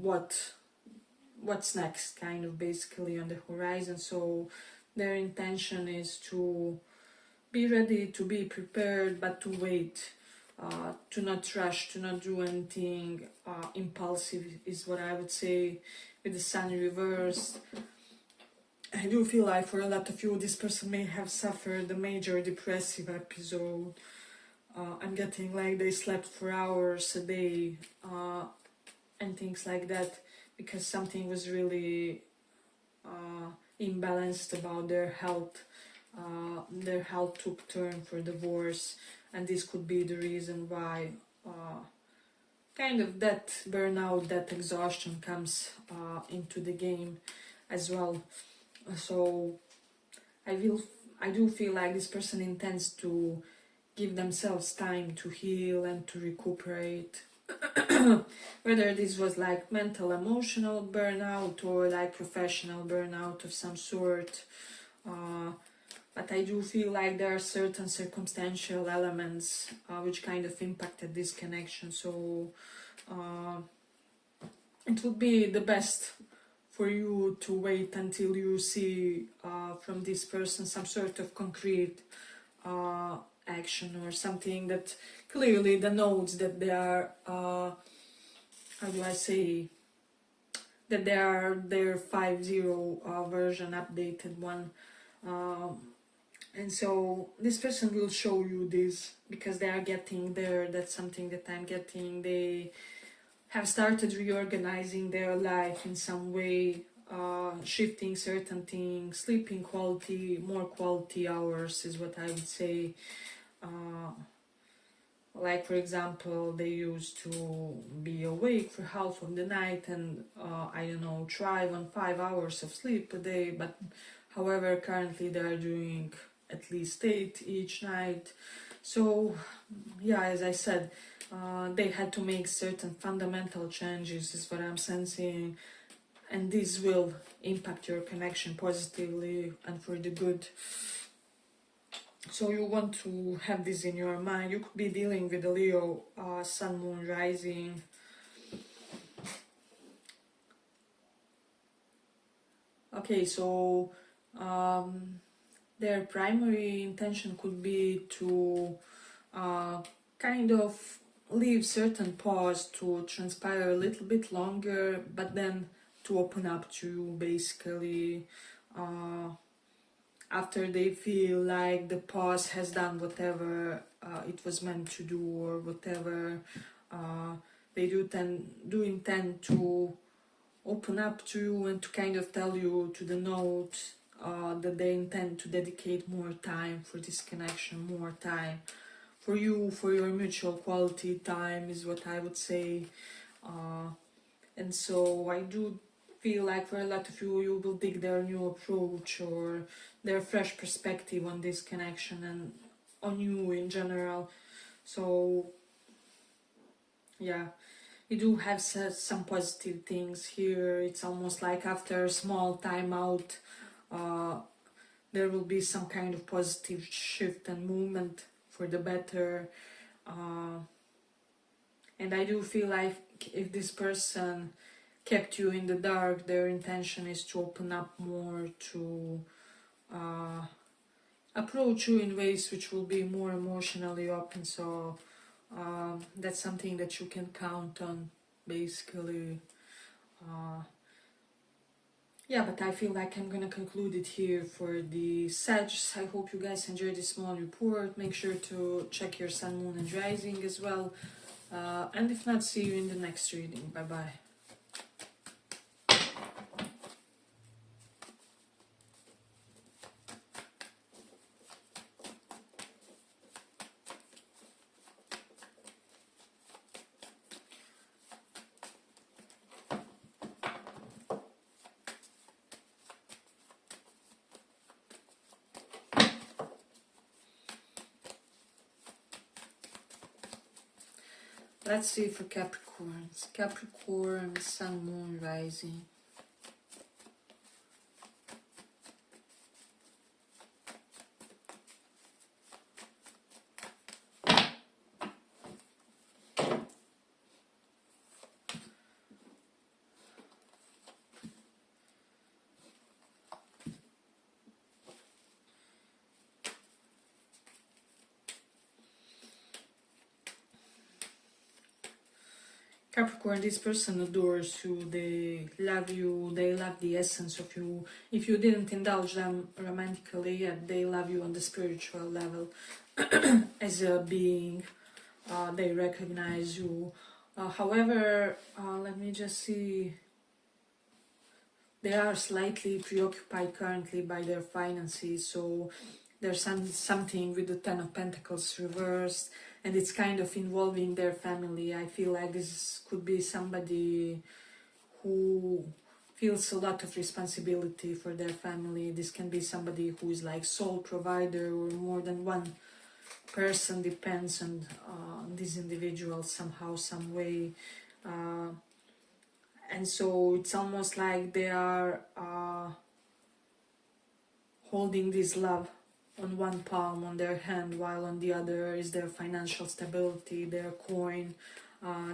what's next, kind of basically on the horizon. So their intention is to be ready, to be prepared, but to wait, to not rush, to not do anything impulsive is what I would say. With the Sun reversed, I do feel like for a lot of you, this person may have suffered a major depressive episode. I'm getting like they slept for hours a day and things like that, because something was really imbalanced about their health. Their health took turn for the worse, and this could be the reason why kind of that burnout, that exhaustion comes into the game as well. So I do feel like this person intends to give themselves time to heal and to recuperate. Whether this was like mental, emotional burnout or like professional burnout of some sort. But I do feel like there are certain circumstantial elements which kind of impacted this connection. So it would be the best for you to wait until you see from this person some sort of concrete action or something that clearly denotes that they are, how do I say, that they are their 5.0 version, updated one. And so this person will show you this because they are getting there. That's something that I'm getting. They have started reorganizing their life in some way, shifting certain things, sleeping quality, more quality hours is what I would say. Like for example, they used to be awake for half of the night and I don't know, thrive on 5 hours of sleep a day, but however currently they are doing at least 8 each night. So yeah, as I said, they had to make certain fundamental changes is what I'm sensing, and this will impact your connection positively and for the good. So you want to have this in your mind. You could be dealing with a Leo Sun, Moon, Rising. Okay, so their primary intention could be to kind of leave certain pause to transpire a little bit longer, but then to open up to you basically after they feel like the pause has done whatever it was meant to do, or whatever they do intend to open up to you and to kind of tell you to the note that they intend to dedicate more time for this connection, more time for you, for your mutual quality time is what I would say. And so I do feel like for a lot of you, you will dig their new approach or their fresh perspective on this connection and on you in general. So yeah, we do have some positive things here. It's almost like after a small time out, there will be some kind of positive shift and movement for the better. And I do feel like if this person kept you in the dark, their intention is to open up more, to approach you in ways which will be more emotionally open. So that's something that you can count on, basically. Yeah, but I feel like I'm gonna conclude it here for the Sagittarius. I hope you guys enjoyed this small report. Make sure to check your sun, moon, and rising as well. And if not, see you in the next reading. Bye bye. Let's see for Capricorns. Capricorn, sun, moon, rising. Capricorn, this person adores you, they love the essence of you. If you didn't indulge them romantically yet, they love you on the spiritual level as a being. They recognize you. However, let me just see. They are slightly preoccupied currently by their finances, so there's something with the Ten of Pentacles reversed, and it's kind of involving their family. I feel like this could be somebody who feels a lot of responsibility for their family. This can be somebody who is like sole provider, or more than one person depends on this individual somehow, some way. And so it's almost like they are holding this love on one palm on their hand, while on the other is their financial stability, their coin.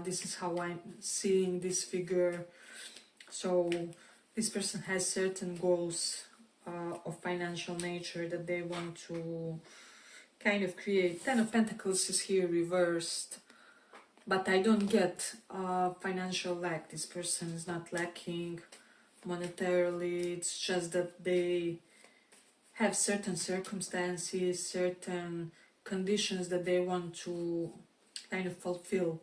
This is how I'm seeing this figure. So this person has certain goals of financial nature that they want to kind of create. Ten of Pentacles is here reversed, but I don't get financial lack. This person is not lacking monetarily. It's just that they have certain circumstances, certain conditions that they want to kind of fulfill.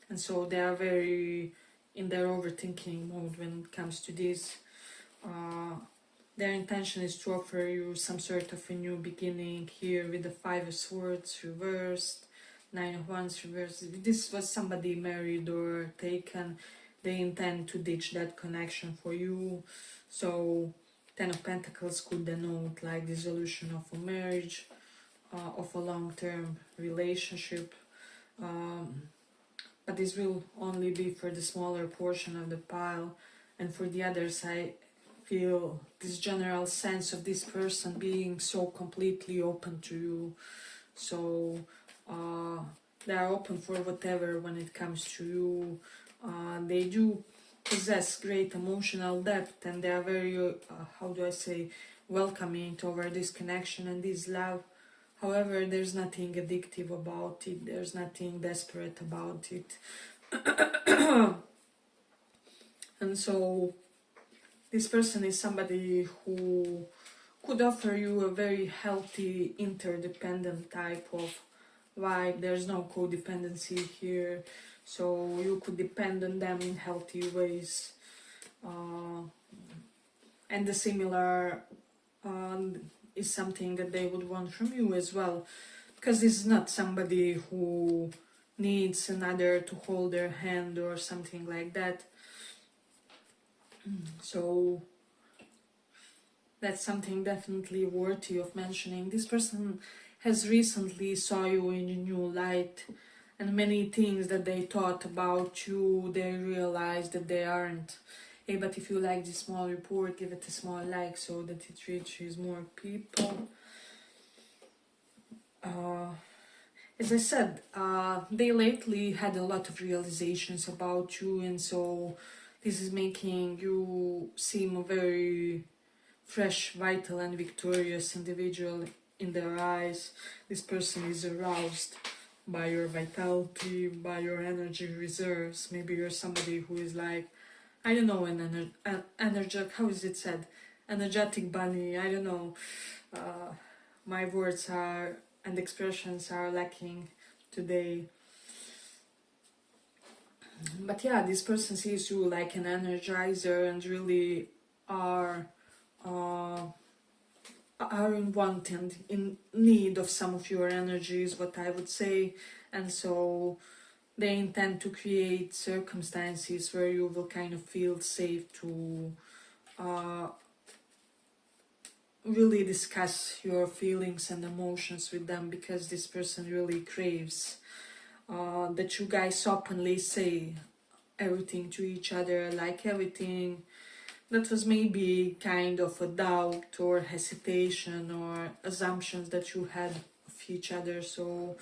And so they are very in their overthinking mode when it comes to this. Their intention is to offer you some sort of a new beginning here with the Five of Swords reversed, Nine of Wands reversed. If this was somebody married or taken, they intend to ditch that connection for you. So Ten of Pentacles could denote like dissolution of a marriage, of a long-term relationship. But this will only be for the smaller portion of the pile. And for the others, I feel this general sense of this person being so completely open to you. So they are open for whatever when it comes to you. They do possess great emotional depth, and they are very, how do I say, welcoming toward this connection and this love. However, there's nothing addictive about it, there's nothing desperate about it. And so this person is somebody who could offer you a very healthy, interdependent type of vibe. There's no codependency here, so you could depend on them in healthy ways. And the similar is something that they would want from you as well, because this is not somebody who needs another to hold their hand or something like that. So that's something definitely worthy of mentioning. This person has recently saw you in a new light, and many things that they thought about you, they realized that they aren't. Hey, but if you like this small report, give it a small like so that it reaches more people. As I said, they lately had a lot of realizations about you, and so this is making you seem a very fresh, vital and victorious individual in their eyes. This person is aroused by your vitality, by your energy reserves. Maybe you're somebody who is like, I don't know, an energetic, how is it said? Energetic bunny, I don't know. My words are and expressions are lacking today. But yeah, this person sees you like an energizer and really are in want and in need of some of your energy is what I would say. And so they intend to create circumstances where you will kind of feel safe to really discuss your feelings and emotions with them, because this person really craves that you guys openly say everything to each other, like everything that was maybe kind of a doubt or hesitation or assumptions that you had of each other. So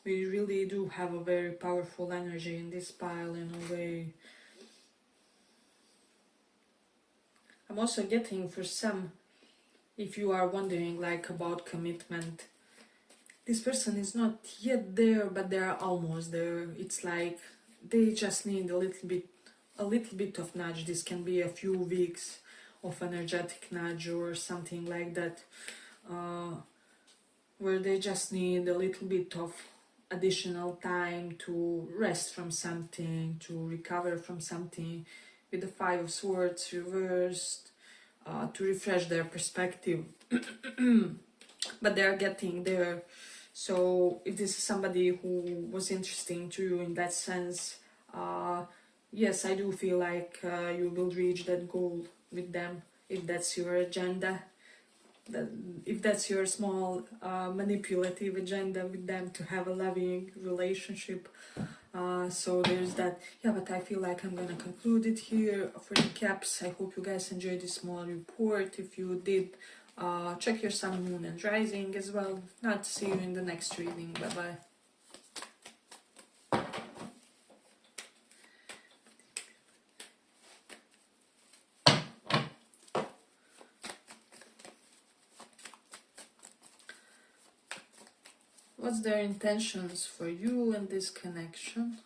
we really do have a very powerful energy in this pile in a way. I'm also getting, for some, if you are wondering like about commitment, this person is not yet there, but they are almost there. It's like they just need a little bit of nudge. This can be a few weeks of energetic nudge or something like that, where they just need a little bit of additional time to rest from something, to recover from something, with the Five of Swords reversed, to refresh their perspective. But they're getting there. So if this is somebody who was interesting to you in that sense, yes, I do feel like you will reach that goal with them, if that's your agenda, if that's your small manipulative agenda with them, to have a loving relationship. So there's that. Yeah, but I feel like I'm gonna conclude it here for the caps. I hope you guys enjoyed this small report. If you did, check your sun, moon and rising as well. Not see you in the next reading. Bye bye. What's their intentions for you and this connection?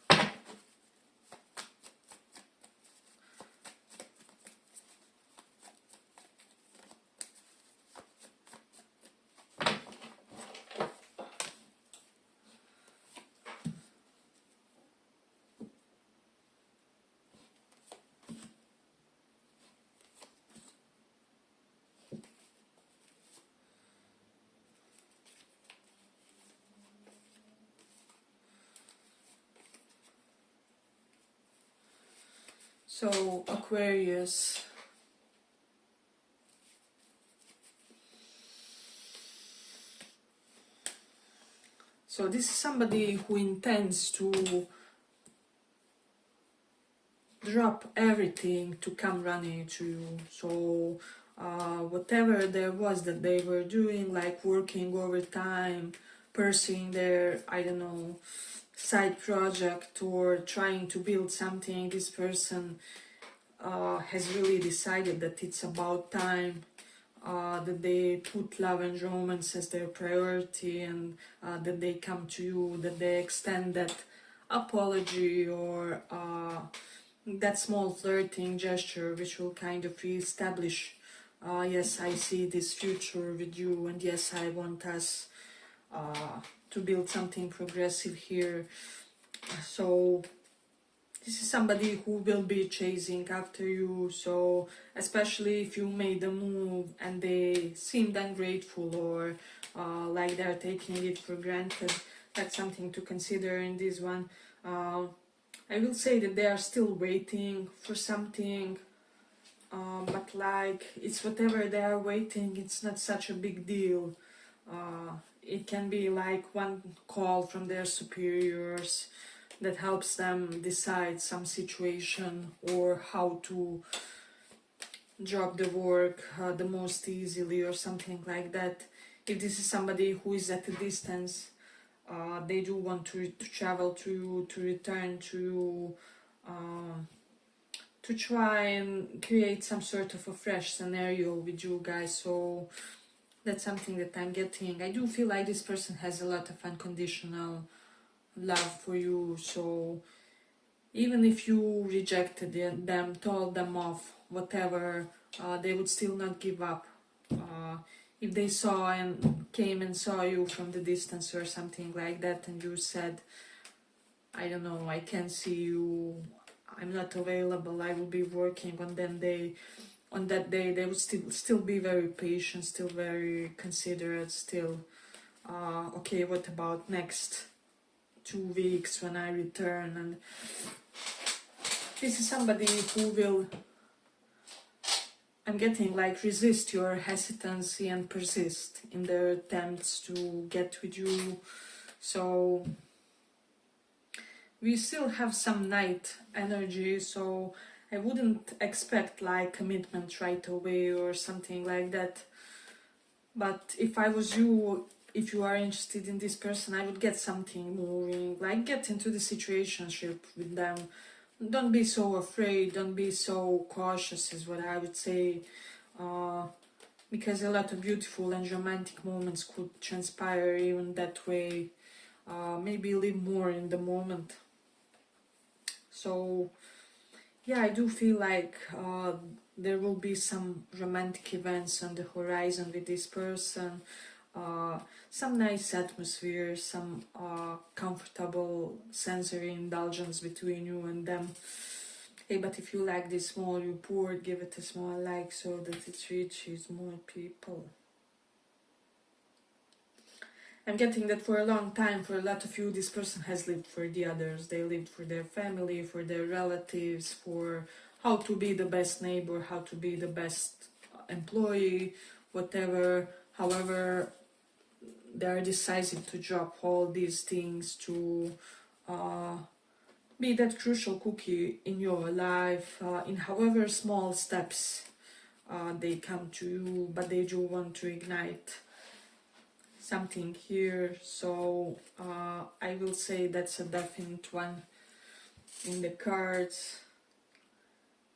So, Aquarius. So this is somebody who intends to drop everything to come running to you. So whatever there was that they were doing, like working overtime, pursuing their, I don't know, side project or trying to build something, this person has really decided that it's about time, that they put love and romance as their priority, and that they come to you, that they extend that apology or that small flirting gesture which will kind of re-establish, yes, I see this future with you, and yes, I want us to build something progressive here. So this is somebody who will be chasing after you. So especially if you made a move and they seemed ungrateful or like they're taking it for granted, that's something to consider in this one. I will say that they are still waiting for something, but like it's whatever they are waiting, it's not such a big deal. It can be like one call from their superiors that helps them decide some situation or how to drop the work the most easily or something like that. If this is somebody who is at a distance, they do want to travel to you, to return to you, to try and create some sort of a fresh scenario with you guys. So That's something that I'm getting. I do feel like this person has a lot of unconditional love for you. So even if you rejected them, told them off, whatever, they would still not give up. If they saw and came and saw you from the distance or something like that, and you said, I don't know, I can't see you, I'm not available, I will be working on that day, they would still be very patient, still very considerate, still okay, what about next 2 weeks when I return? And this is somebody who will, I'm getting like, resist your hesitancy and persist in their attempts to get with you. So we still have some night energy, so I wouldn't expect like commitment right away or something like that. But if I was you, if you are interested in this person, I would get something moving, like get into the situationship with them. Don't be so afraid, don't be so cautious is what I would say, because a lot of beautiful and romantic moments could transpire even that way. Maybe live more in the moment. So yeah, I do feel like there will be some romantic events on the horizon with this person, some nice atmosphere, some comfortable sensory indulgence between you and them. Hey, but if you like this small report, give it a small like so that it reaches more people. I'm getting that for a long time, for a lot of you, this person has lived for the others. They lived for their family, for their relatives, for how to be the best neighbor, how to be the best employee, whatever. However, they are decisive to drop all these things to be that crucial cookie in your life, in however small steps they come to you, but they do want to ignite something here. So I will say that's a definite one in the cards.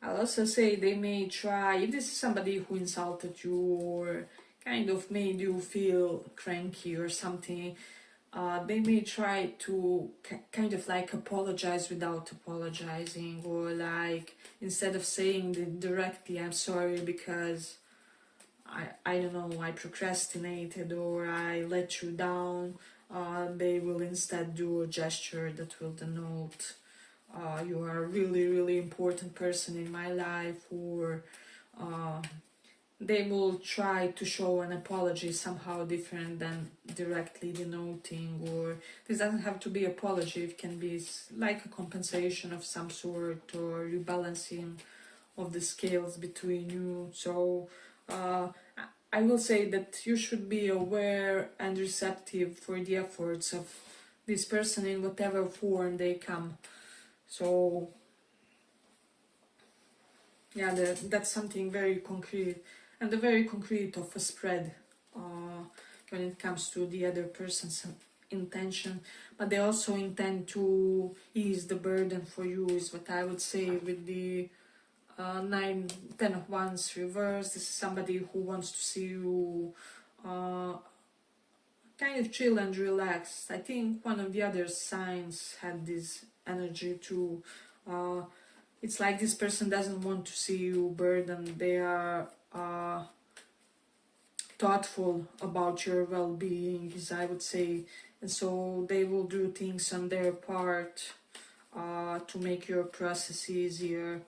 I'll also say they may try, if this is somebody who insulted you or kind of made you feel cranky or something, they may try to kind of like apologize without apologizing, or like instead of saying it directly, I'm sorry because I don't know, I procrastinated or I let you down, they will instead do a gesture that will denote you are a really important person in my life, or they will try to show an apology somehow different than directly denoting, or this doesn't have to be apology, it can be like a compensation of some sort or rebalancing of the scales between you. So I will say that you should be aware and receptive for the efforts of this person in whatever form they come. So yeah, that's something very concrete, and a very concrete of a spread when it comes to the other person's intention, but they also intend to ease the burden for you, is what I would say with the 10 of Wands reverse. This is somebody who wants to see you kind of chill and relaxed. I think one of the other signs had this energy too. It's like this person doesn't want to see you burdened. They are thoughtful about your well-being, as I would say, and so they will do things on their part to make your process easier.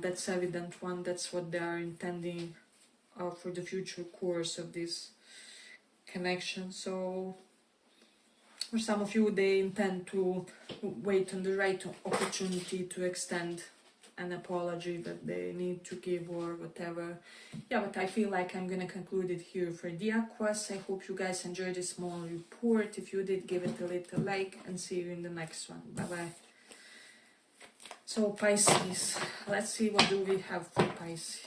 That's evident one. That's what they are intending for the future course of this connection. So for some of you, they intend to wait on the right opportunity to extend an apology that they need to give or whatever. Yeah, but I feel like I'm gonna conclude it here for the Aquas. I hope you guys enjoyed this small report. If you did, give it a little like, and see you in the next one. Bye bye. So Pisces, let's see what do we have for Pisces.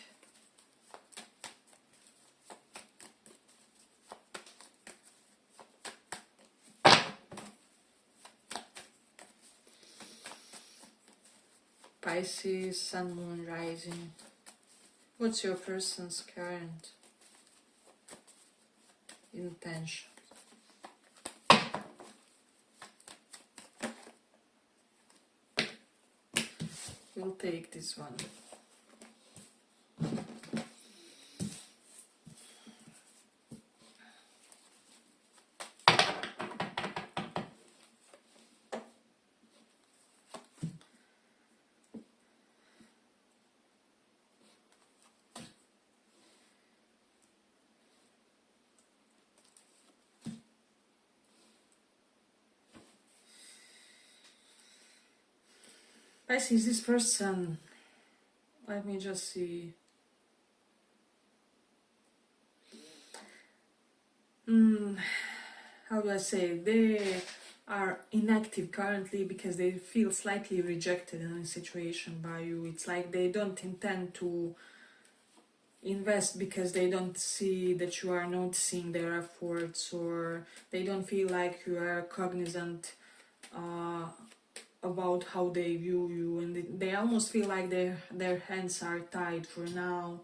Pisces, Sun, Moon, Rising. What's your person's current intention. We'll take this one. Pisces, this person, let me just see. How do I say? They are inactive currently because they feel slightly rejected in a situation by you. It's like they don't intend to invest because they don't see that you are noticing their efforts, or they don't feel like you are cognizant about how they view you, and they almost feel like their hands are tied for now,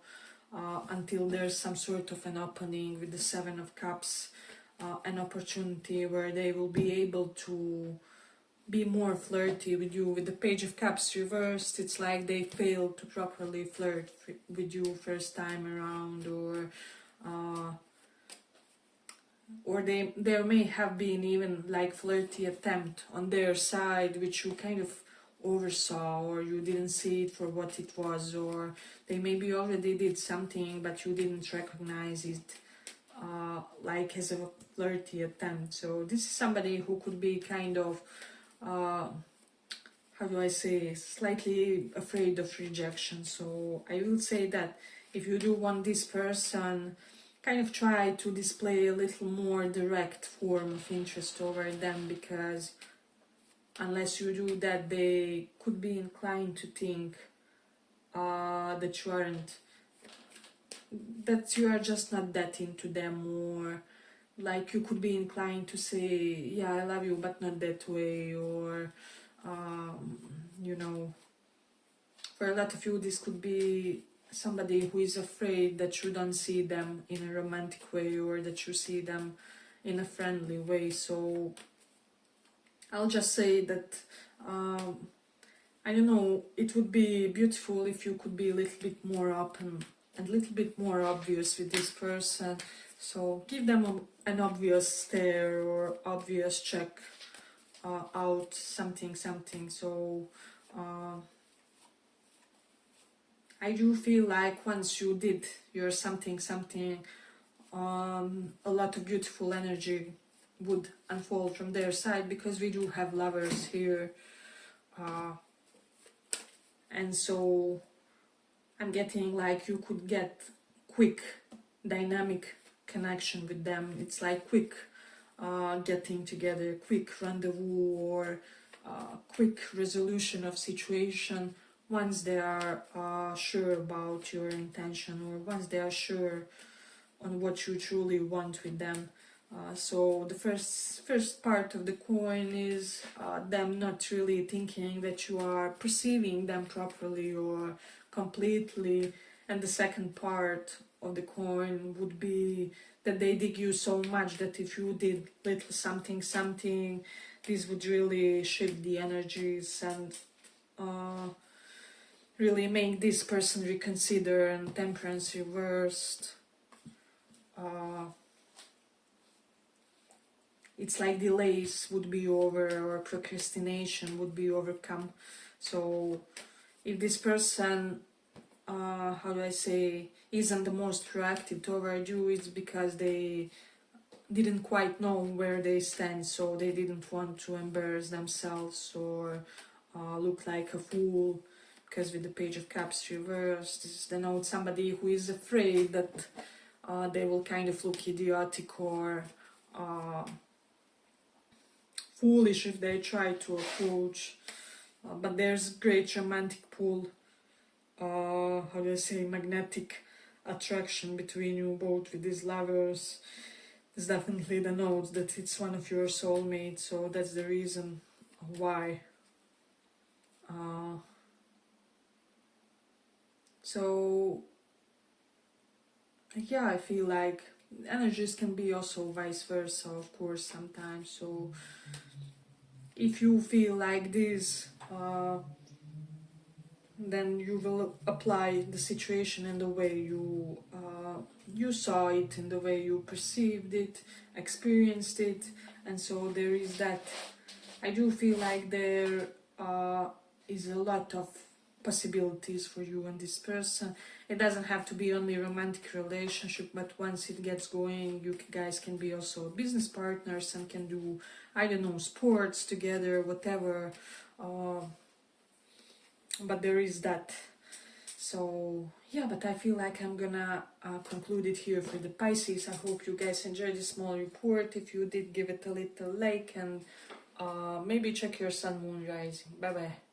until there's some sort of an opening with the Seven of Cups, an opportunity where they will be able to be more flirty with you. With the Page of Cups reversed, it's like they failed to properly flirt with you first time around, or there may have been even like flirty attempt on their side which you kind of oversaw, or you didn't see it for what it was, or they maybe already did something but you didn't recognize it like as a flirty attempt. So this is somebody who could be kind of how do I say, slightly afraid of rejection. So I will say that if you do want this person, kind of try to display a little more direct form of interest over them, because unless you do that, they could be inclined to think that you are just not that into them, or like you could be inclined to say, yeah, I love you, but not that way, or you know, for a lot of you this could be somebody who is afraid that you don't see them in a romantic way, or that you see them in a friendly way. So I'll just say that I don't know, it would be beautiful if you could be a little bit more open and a little bit more obvious with this person. So give them an obvious stare or obvious check out something. So I do feel like once you did your something, a lot of beautiful energy would unfold from their side, because we do have Lovers here, and so I'm getting like you could get quick dynamic connection with them. It's like quick getting together, quick rendezvous, or quick resolution of situation once they are sure about your intention, or once they are sure on what you truly want with them. So the first part of the coin is them not really thinking that you are perceiving them properly or completely, and the second part of the coin would be that they dig you so much that if you did little something, this would really shift the energies and really make this person reconsider. And Temperance reversed, it's like delays would be over, or procrastination would be overcome. So if this person, how do I say, isn't the most proactive toward you, it's because they didn't quite know where they stand, so they didn't want to embarrass themselves or look like a fool. Because with the Page of Cups reversed, this denotes somebody who is afraid that they will kind of look idiotic or foolish if they try to approach. But there's great romantic pull, how do I say, magnetic attraction between you both with these Lovers. This definitely denotes that it's one of your soulmates, so that's the reason why. So yeah, I feel like energies can be also vice versa, of course, sometimes. So if you feel like this, then you will apply the situation in the way you saw it, in the way you perceived it, experienced it. And so there is that. I do feel like there is a lot of possibilities for you and this person. It doesn't have to be only romantic relationship, but once it gets going, you guys can be also business partners and can do, I don't know, sports together, whatever. But there is that. So yeah, but I feel like I'm gonna conclude it here for the Pisces. I hope you guys enjoyed this small report. If you did, give it a little like, and maybe check your sun, moon, rising. Bye bye.